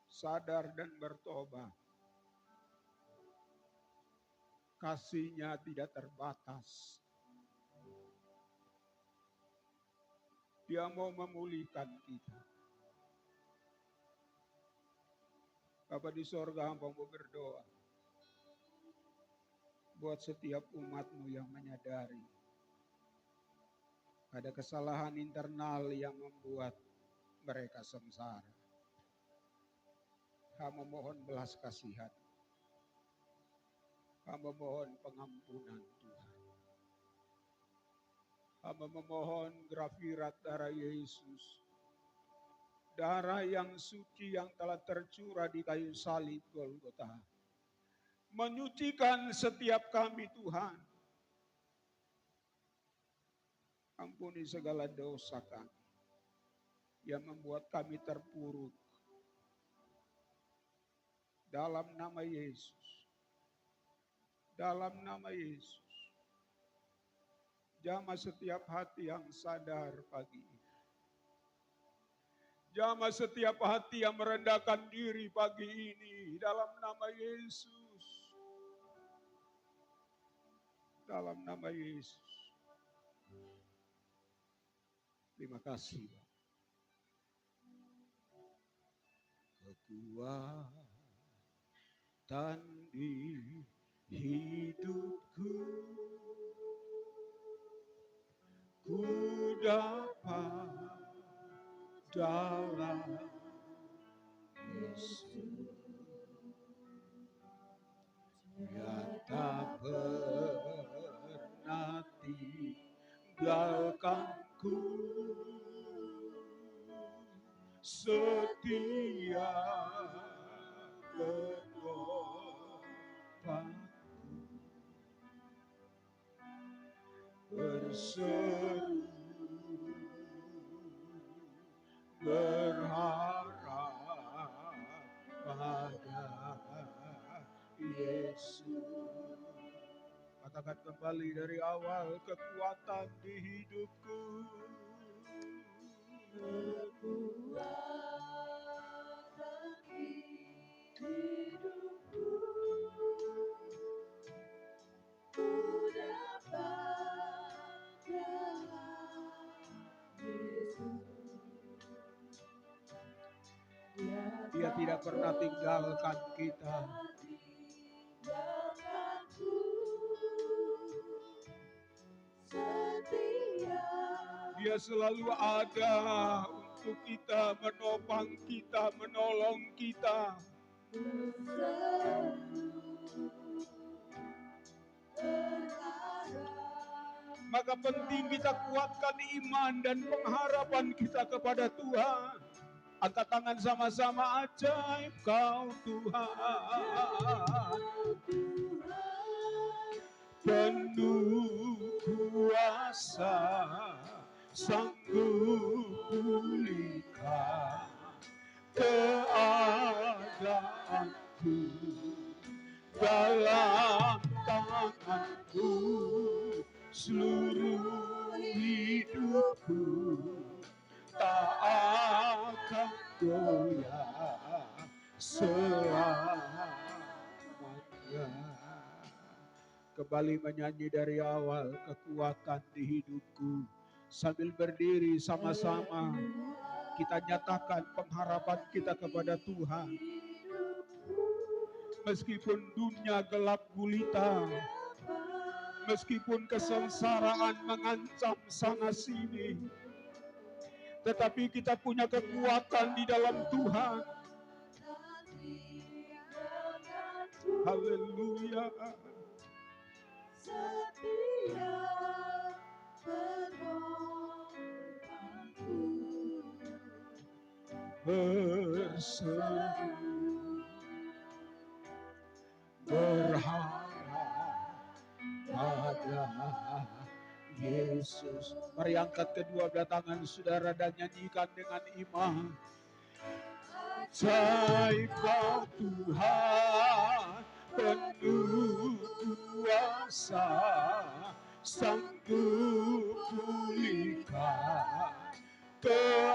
Sadar dan bertobat. Kasih-Nya tidak terbatas. Dia mau memulihkan kita. Bapa di sorga, hamba-Mu berdoa buat setiap umat-Mu yang menyadari ada kesalahan internal yang membuat mereka sengsara. Hamba mohon belas kasihan. Hamba mohon pengampunan Tuhan. Hamba memohon grafirat darah Yesus. Darah yang suci yang telah tercurah di kayu salib Golgota. Menyucikan setiap kami Tuhan. Ampuni segala dosa kami yang membuat kami terpuruk. Dalam nama Yesus. Dalam nama Yesus. Jamah setiap hati yang sadar pagi ini. Jamah setiap hati yang merendahkan diri pagi ini. Dalam nama Yesus. Dalam nama Yesus. Terima kasih. Kekuatan di hidupku, ku dapat dalam Yesus. Yang tak pernah tinggalkanku, setia penopangku, berseru berharap pada Yesus. Katakan kembali dari awal, kekuatan di hidupku. Kekuatan di hidupku, ku dapat dalam Yesus. Dia tidak pernah tinggalkan kita. Dia selalu ada untuk kita, menopang kita, menolong kita. Maka penting kita kuatkan iman dan pengharapan kita kepada Tuhan. Angkat tangan sama-sama, ajaib Kau Tuhan, penuh kuasa, sanggup pulihkan keadaanku, dalam tanganku seluruh hidupku tak akan goyah selamanya. Kembali menyanyi dari awal, kekuatan di hidupku. Sambil berdiri sama-sama kita nyatakan pengharapan kita kepada Tuhan. Meskipun dunia gelap gulita, meskipun kesengsaraan mengancam sana sini, tetapi kita punya kekuatan di dalam Tuhan. Haleluya. Setia penopangku, berseru berharap pada Yesus. Mari angkat kedua belah tangan saudara dan nyanyikan dengan iman. Ajaib Kau Tuhan, penuh kuasa, sanggup pulihkan keadaanku,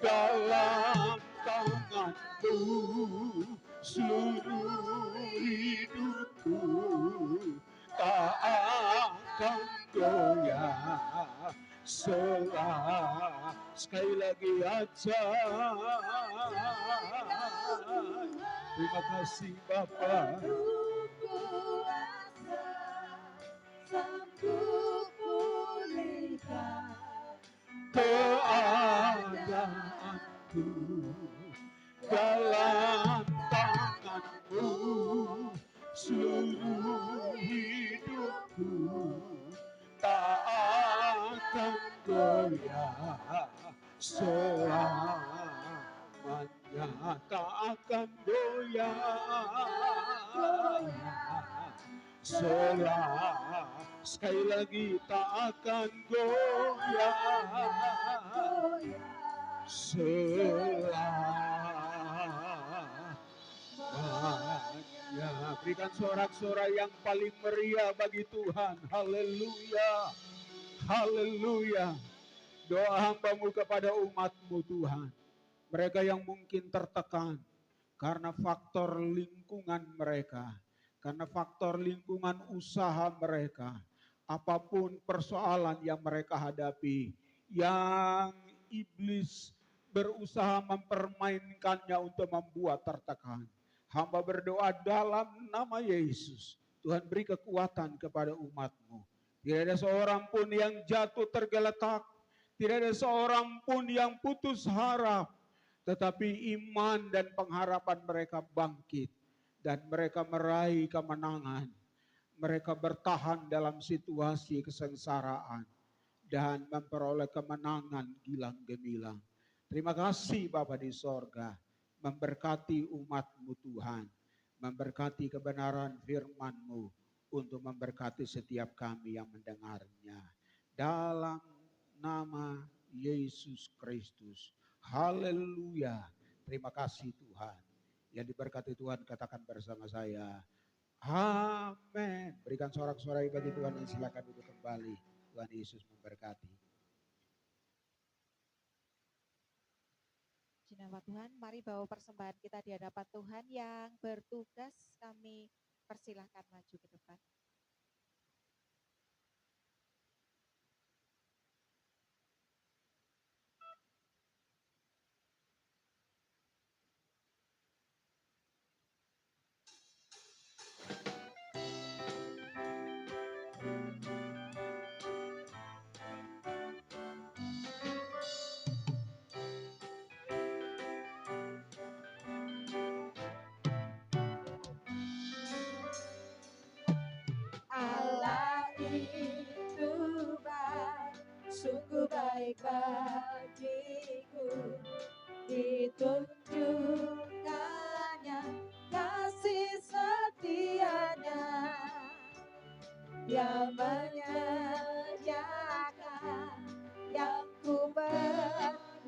dalam tangan-Mu seluruh hidupku tak akan goyah Sekali lagi aja. Terima kasih Bapa. Keadaanku dalam tangan-Mu, seluruh hidupku tak akan goyah selamanya, tak akan goyah sekali lagi, tak akan goyah selamanya. Berikan sorak-sorai yang paling meriah bagi Tuhan. Haleluya, haleluya. Doa hamba-Mu kepada umat-Mu Tuhan, mereka yang mungkin tertekan karena faktor lingkungan mereka, karena faktor lingkungan usaha mereka, apapun persoalan yang mereka hadapi, yang iblis berusaha mempermainkannya untuk membuat tertekan. Hamba berdoa dalam nama Yesus, Tuhan beri kekuatan kepada umat-Mu. Tidak ada seorang pun yang jatuh tergeletak, tidak ada seorang pun yang putus harap, tetapi iman dan pengharapan mereka bangkit dan mereka meraih kemenangan. Mereka bertahan dalam situasi kesengsaraan dan memperoleh kemenangan gilang gemilang. Terima kasih Bapa di sorga, memberkati umat-Mu Tuhan, memberkati kebenaran firman-Mu untuk memberkati setiap kami yang mendengarnya. Dalam nama Yesus Kristus. Haleluya. Terima kasih Tuhan. Yang diberkati Tuhan katakan bersama saya. Amin. Berikan sorak-sorai bagi Tuhan dan silakan duduk kembali. Tuhan Yesus memberkati. Jemaat Tuhan, mari bawa persembahan kita di hadapan Tuhan. Yang bertugas kami persilahkan maju ke depan. Allah itu baik, sungguh baik bagiku. Ditunjukkannya kasih setianya yang menyediakan yang ku perlukan,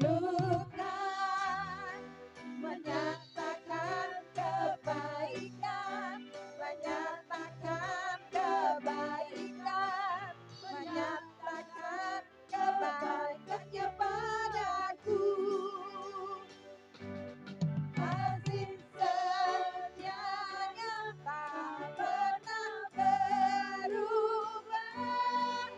menyatakan kebaikan, menyatakan kebaikan, menyatakan kebaikannya padaku. Kasih setianya tak pernah berubah.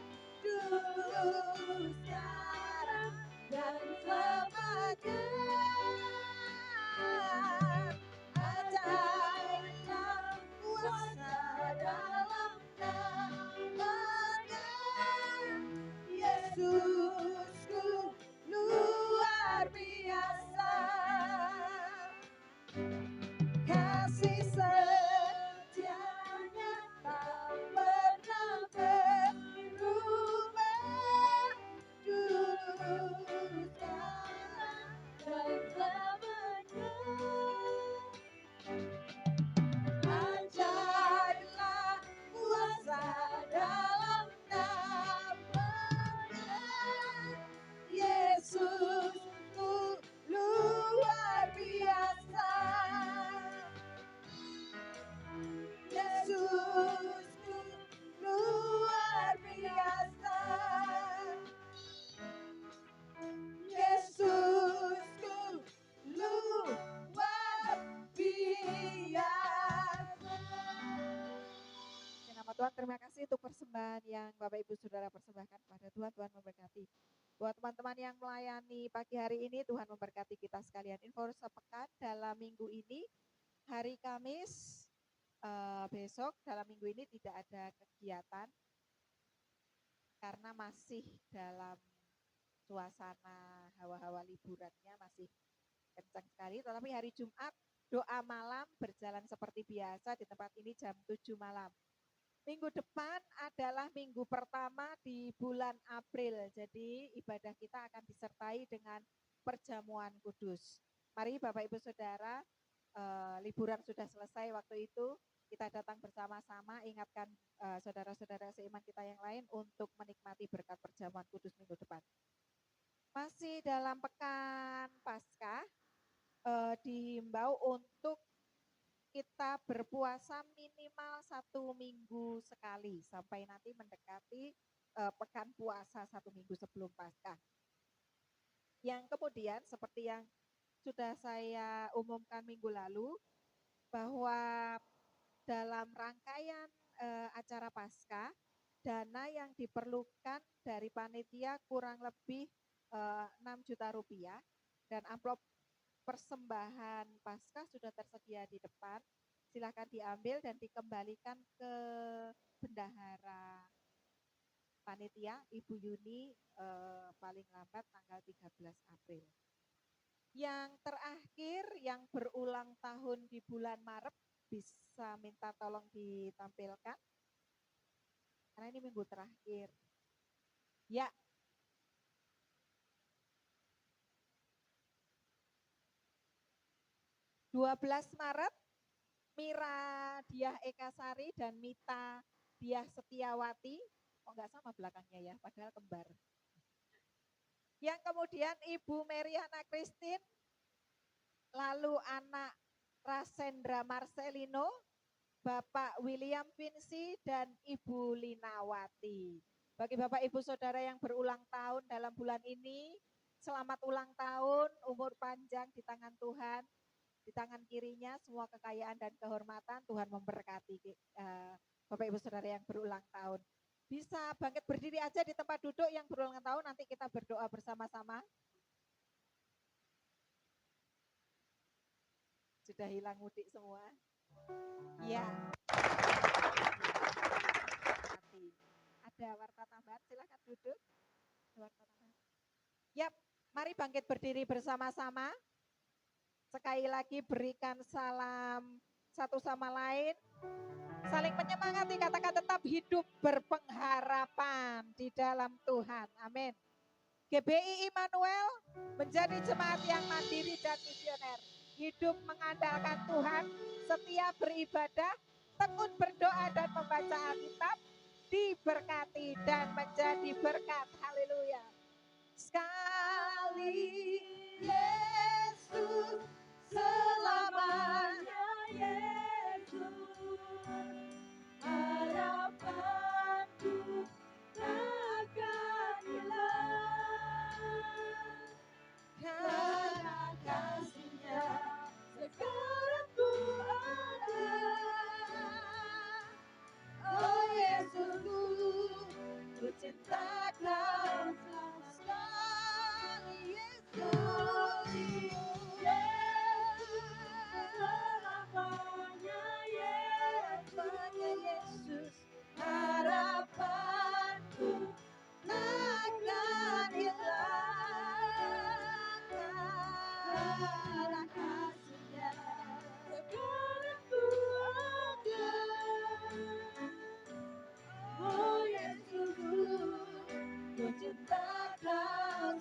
Terima kasih untuk persembahan yang Bapak Ibu Saudara persembahkan kepada Tuhan. Tuhan memberkati. Buat teman-teman yang melayani pagi hari ini, Tuhan memberkati kita sekalian. Info sepekan dalam minggu ini, hari Kamis, besok dalam minggu ini tidak ada kegiatan karena masih dalam suasana hawa-hawa liburannya masih kencang sekali. Tetapi hari Jumat doa malam berjalan seperti biasa di tempat ini jam 7 malam. Minggu depan adalah minggu pertama di bulan April. Jadi ibadah kita akan disertai dengan perjamuan kudus. Mari Bapak Ibu Saudara, liburan sudah selesai waktu itu. Kita datang bersama-sama, ingatkan saudara-saudara seiman kita yang lain untuk menikmati berkat perjamuan kudus minggu depan. Masih dalam pekan Paskah, dihimbau untuk kita berpuasa minimal 1 minggu sekali sampai nanti mendekati pekan puasa 1 minggu sebelum Paskah. Yang kemudian seperti yang sudah saya umumkan minggu lalu bahwa dalam rangkaian acara Paskah, dana yang diperlukan dari panitia kurang lebih 6 juta rupiah dan amplop persembahan Paskah sudah tersedia di depan. Silakan diambil dan dikembalikan ke bendahara panitia Ibu Yuni paling lambat tanggal 13 April. Yang terakhir yang berulang tahun di bulan Maret bisa minta tolong ditampilkan karena ini minggu terakhir. Ya, 12 Maret, Mira Diah Ekasari dan Mita Diah Setiawati. Oh enggak sama belakangnya ya, padahal kembar. Yang kemudian Ibu Meriana Christine, lalu anak Rasendra Marcelino, Bapak William Vinci, dan Ibu Linawati. Bagi Bapak Ibu Saudara yang berulang tahun dalam bulan ini, selamat ulang tahun, umur panjang di tangan Tuhan. Di tangan kirinya semua kekayaan dan kehormatan, Tuhan memberkati Bapak Ibu Saudara yang berulang tahun. Bisa bangkit berdiri aja di tempat duduk yang berulang tahun, nanti kita berdoa bersama-sama. Sudah hilang mudik semua? Ya. Ada warta tambahan, silakan duduk. Warta tambahan. Yap, mari bangkit berdiri bersama-sama. Sekali lagi berikan salam satu sama lain. Saling menyemangati, katakan tetap hidup berpengharapan di dalam Tuhan. Amin. GBI Immanuel menjadi jemaat yang mandiri dan misioner. Hidup mengandalkan Tuhan, setia beribadah, tekun berdoa dan membaca Alkitab, diberkati dan menjadi berkat. Haleluya. Sekali Yesus selamanya Yesus, harapanku takkan hilang, karena kasih-Nya sekarang ku ada. Oh Yesusku, ku cinta Kau sama sekali Yesus. Selamanya Yesus, harapanku takkan hilang, karena kasih-Nya sekarang ku ada. Oh Yesusku, ku cinta Kau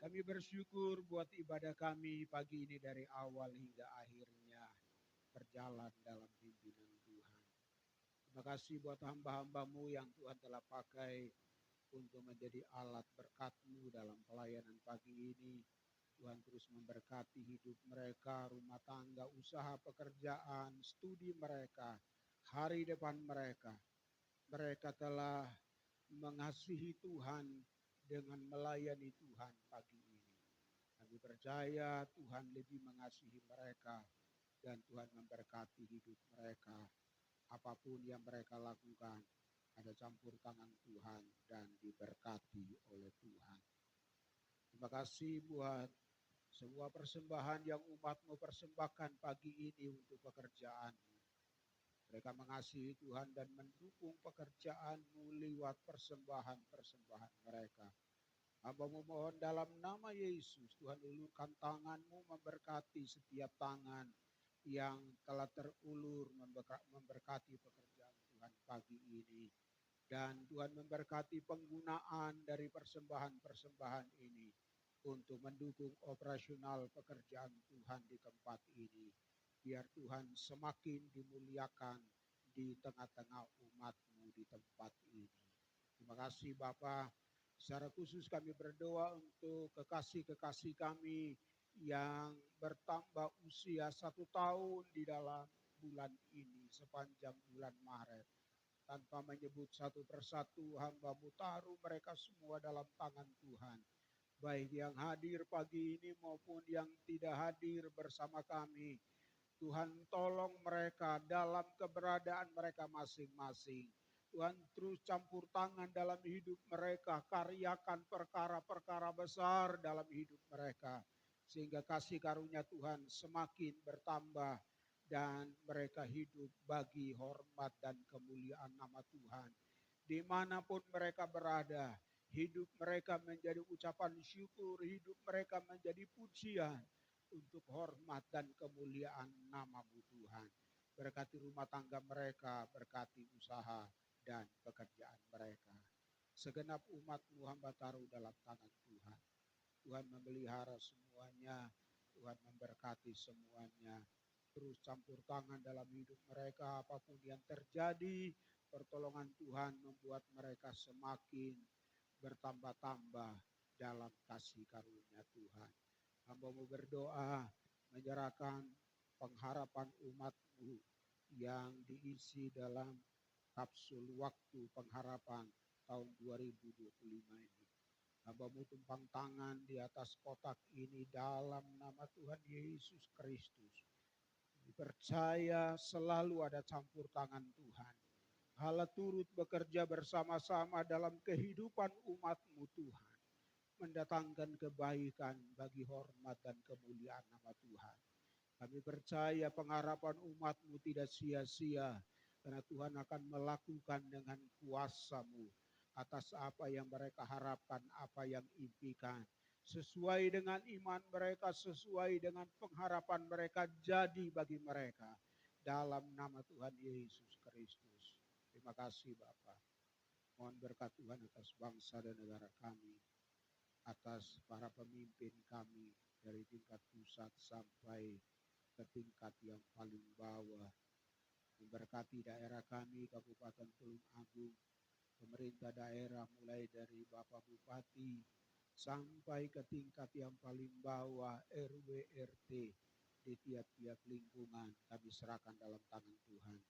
Kami bersyukur buat ibadah kami pagi ini dari awal hingga akhirnya berjalan dalam pimpinan Tuhan. Terima kasih buat hamba-hambamu yang Tuhan telah pakai untuk menjadi alat berkat-Mu dalam pelayanan pagi ini. Tuhan terus memberkati hidup mereka, rumah tangga, usaha, pekerjaan, studi mereka, hari depan mereka. Mereka telah mengasihi Tuhan dengan melayani Tuhan pagi ini. Kami Kami percaya Tuhan lebih mengasihi mereka dan Tuhan memberkati hidup mereka. Apapun yang mereka lakukan, ada campur tangan Tuhan dan diberkati oleh Tuhan. Terima kasih buat semua persembahan yang umat-Mu persembahkan pagi ini untuk pekerjaan-Mu. Mereka mengasihi Tuhan dan mendukung pekerjaan-Mu lewat persembahan-persembahan mereka. Hamba-Mu mohon dalam nama Yesus, Tuhan ulurkan tangan-Mu memberkati setiap tangan yang telah terulur memberkati pekerjaan Tuhan pagi ini. Dan Tuhan memberkati penggunaan dari persembahan-persembahan ini untuk mendukung operasional pekerjaan Tuhan di tempat ini. Biar Tuhan semakin dimuliakan di tengah-tengah umat-Mu di tempat ini. Terima kasih Bapa. Secara khusus kami berdoa untuk kekasih-kekasih kami yang bertambah usia 1 tahun di dalam bulan ini sepanjang bulan Maret. Tanpa menyebut satu persatu, hamba-Mu taruh mereka semua dalam tangan Tuhan. Baik yang hadir pagi ini maupun yang tidak hadir bersama kami. Tuhan tolong mereka dalam keberadaan mereka masing-masing. Tuhan terus campur tangan dalam hidup mereka, karyakan perkara-perkara besar dalam hidup mereka. Sehingga kasih karunia Tuhan semakin bertambah dan mereka hidup bagi hormat dan kemuliaan nama Tuhan. Dimanapun mereka berada, hidup mereka menjadi ucapan syukur, hidup mereka menjadi pujian untuk hormat dan kemuliaan nama-Mu Tuhan. Berkati rumah tangga mereka, berkati usaha dan pekerjaan mereka. Segenap umat-Mu hamba taruh dalam tangan Tuhan. Tuhan memelihara semuanya, Tuhan memberkati semuanya. Terus campur tangan dalam hidup mereka, apapun yang terjadi, pertolongan Tuhan membuat mereka semakin bertambah-tambah dalam kasih karunia Tuhan. Hamba-Mu berdoa menyerahkan pengharapan umat-Mu yang diisi dalam kapsul waktu pengharapan tahun 2025 ini. Hamba-Mu tumpang tangan di atas kotak ini dalam nama Tuhan Yesus Kristus. Percaya selalu ada campur tangan Tuhan. Allah turut bekerja bersama-sama dalam kehidupan umat-Mu Tuhan. Mendatangkan kebaikan bagi hormat dan kemuliaan nama Tuhan. Kami percaya pengharapan umat-Mu tidak sia-sia. Karena Tuhan akan melakukan dengan kuasa-Mu atas apa yang mereka harapkan, apa yang impikan. Sesuai dengan iman mereka, sesuai dengan pengharapan mereka, jadi bagi mereka. Dalam nama Tuhan Yesus Kristus. Terima kasih Bapa. Mohon berkat Tuhan atas bangsa dan negara kami. Atas para pemimpin kami dari tingkat pusat sampai ke tingkat yang paling bawah. Memberkati daerah kami, Kabupaten Tulung Agung, pemerintah daerah mulai dari Bapak Bupati sampai ke tingkat yang paling bawah RW RT di tiap-tiap lingkungan kami serahkan dalam tangan Tuhan.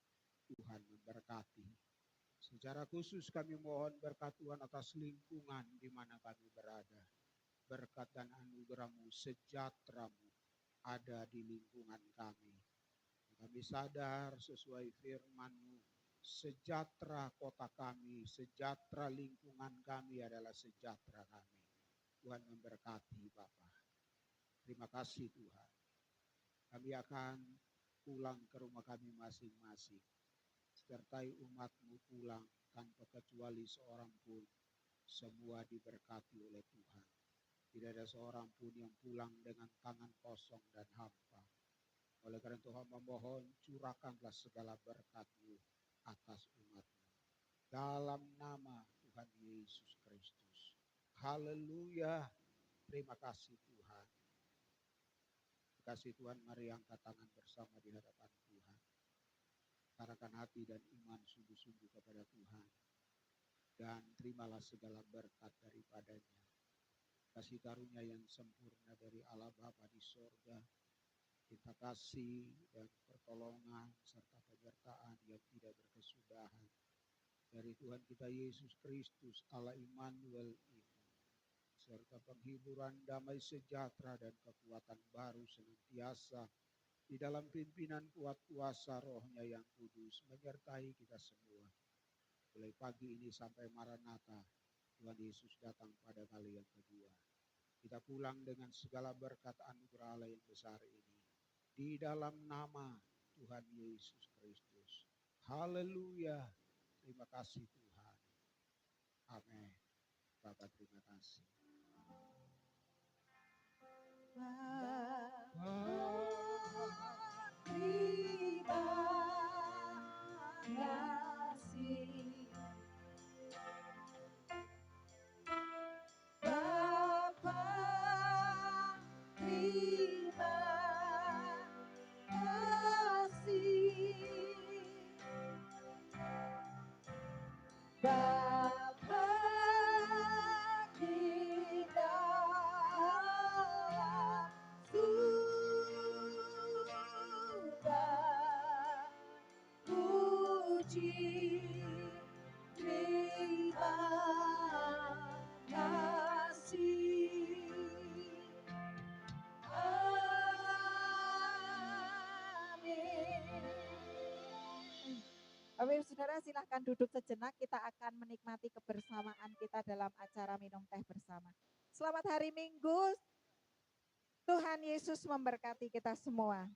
Tuhan memberkati. Secara khusus kami mohon berkat Tuhan atas lingkungan di mana kami berada. Berkat dan anugerah-Mu, sejahtera-Mu ada di lingkungan kami. Kami sadar sesuai firman-Mu, sejahtera kota kami, sejahtera lingkungan kami adalah sejahtera kami. Tuhan memberkati Bapa. Terima kasih Tuhan. Kami akan pulang ke rumah kami masing-masing. Sertai umat-Mu pulang tanpa kecuali seorang pun. Semua diberkati oleh Tuhan. Tidak ada seorang pun yang pulang dengan tangan kosong dan hampa. Oleh karena itu hamba mohon curahkanlah segala berkat-Mu atas umat-Mu. Dalam nama Tuhan Yesus Kristus. Haleluya. Terima kasih Tuhan. Terima kasih Tuhan, mari angkat tangan bersama di hadapan Tuhan. Arahkan hati dan iman sungguh-sungguh kepada Tuhan. Dan terimalah segala berkat daripadanya. Kasih karunia yang sempurna dari Allah Bapa di sorga. Kita kasih dan pertolongan serta penyertaan yang tidak berkesudahan dari Tuhan kita Yesus Kristus, Allah Immanuel itu, serta penghiburan damai sejahtera dan kekuatan baru senantiasa di dalam pimpinan kuat kuasa Roh-Nya yang kudus menyertai kita semua. Mulai pagi ini sampai Maranatha, Tuhan Yesus datang pada kali yang kedua. Kita pulang dengan segala berkat anugerah Allah yang besar ini. Di dalam nama Tuhan Yesus Kristus. Haleluya. Terima kasih Tuhan. Amin. Bapak terima kasih. Terima kasih Bapa, terima kasih Bapa di dalam surga, puji terima kasih. Amin. Bapak Saudara silahkan duduk sejenak, kita akan menikmati kebersamaan kita dalam acara minum teh bersama. Selamat hari Minggu, Tuhan Yesus memberkati kita semua.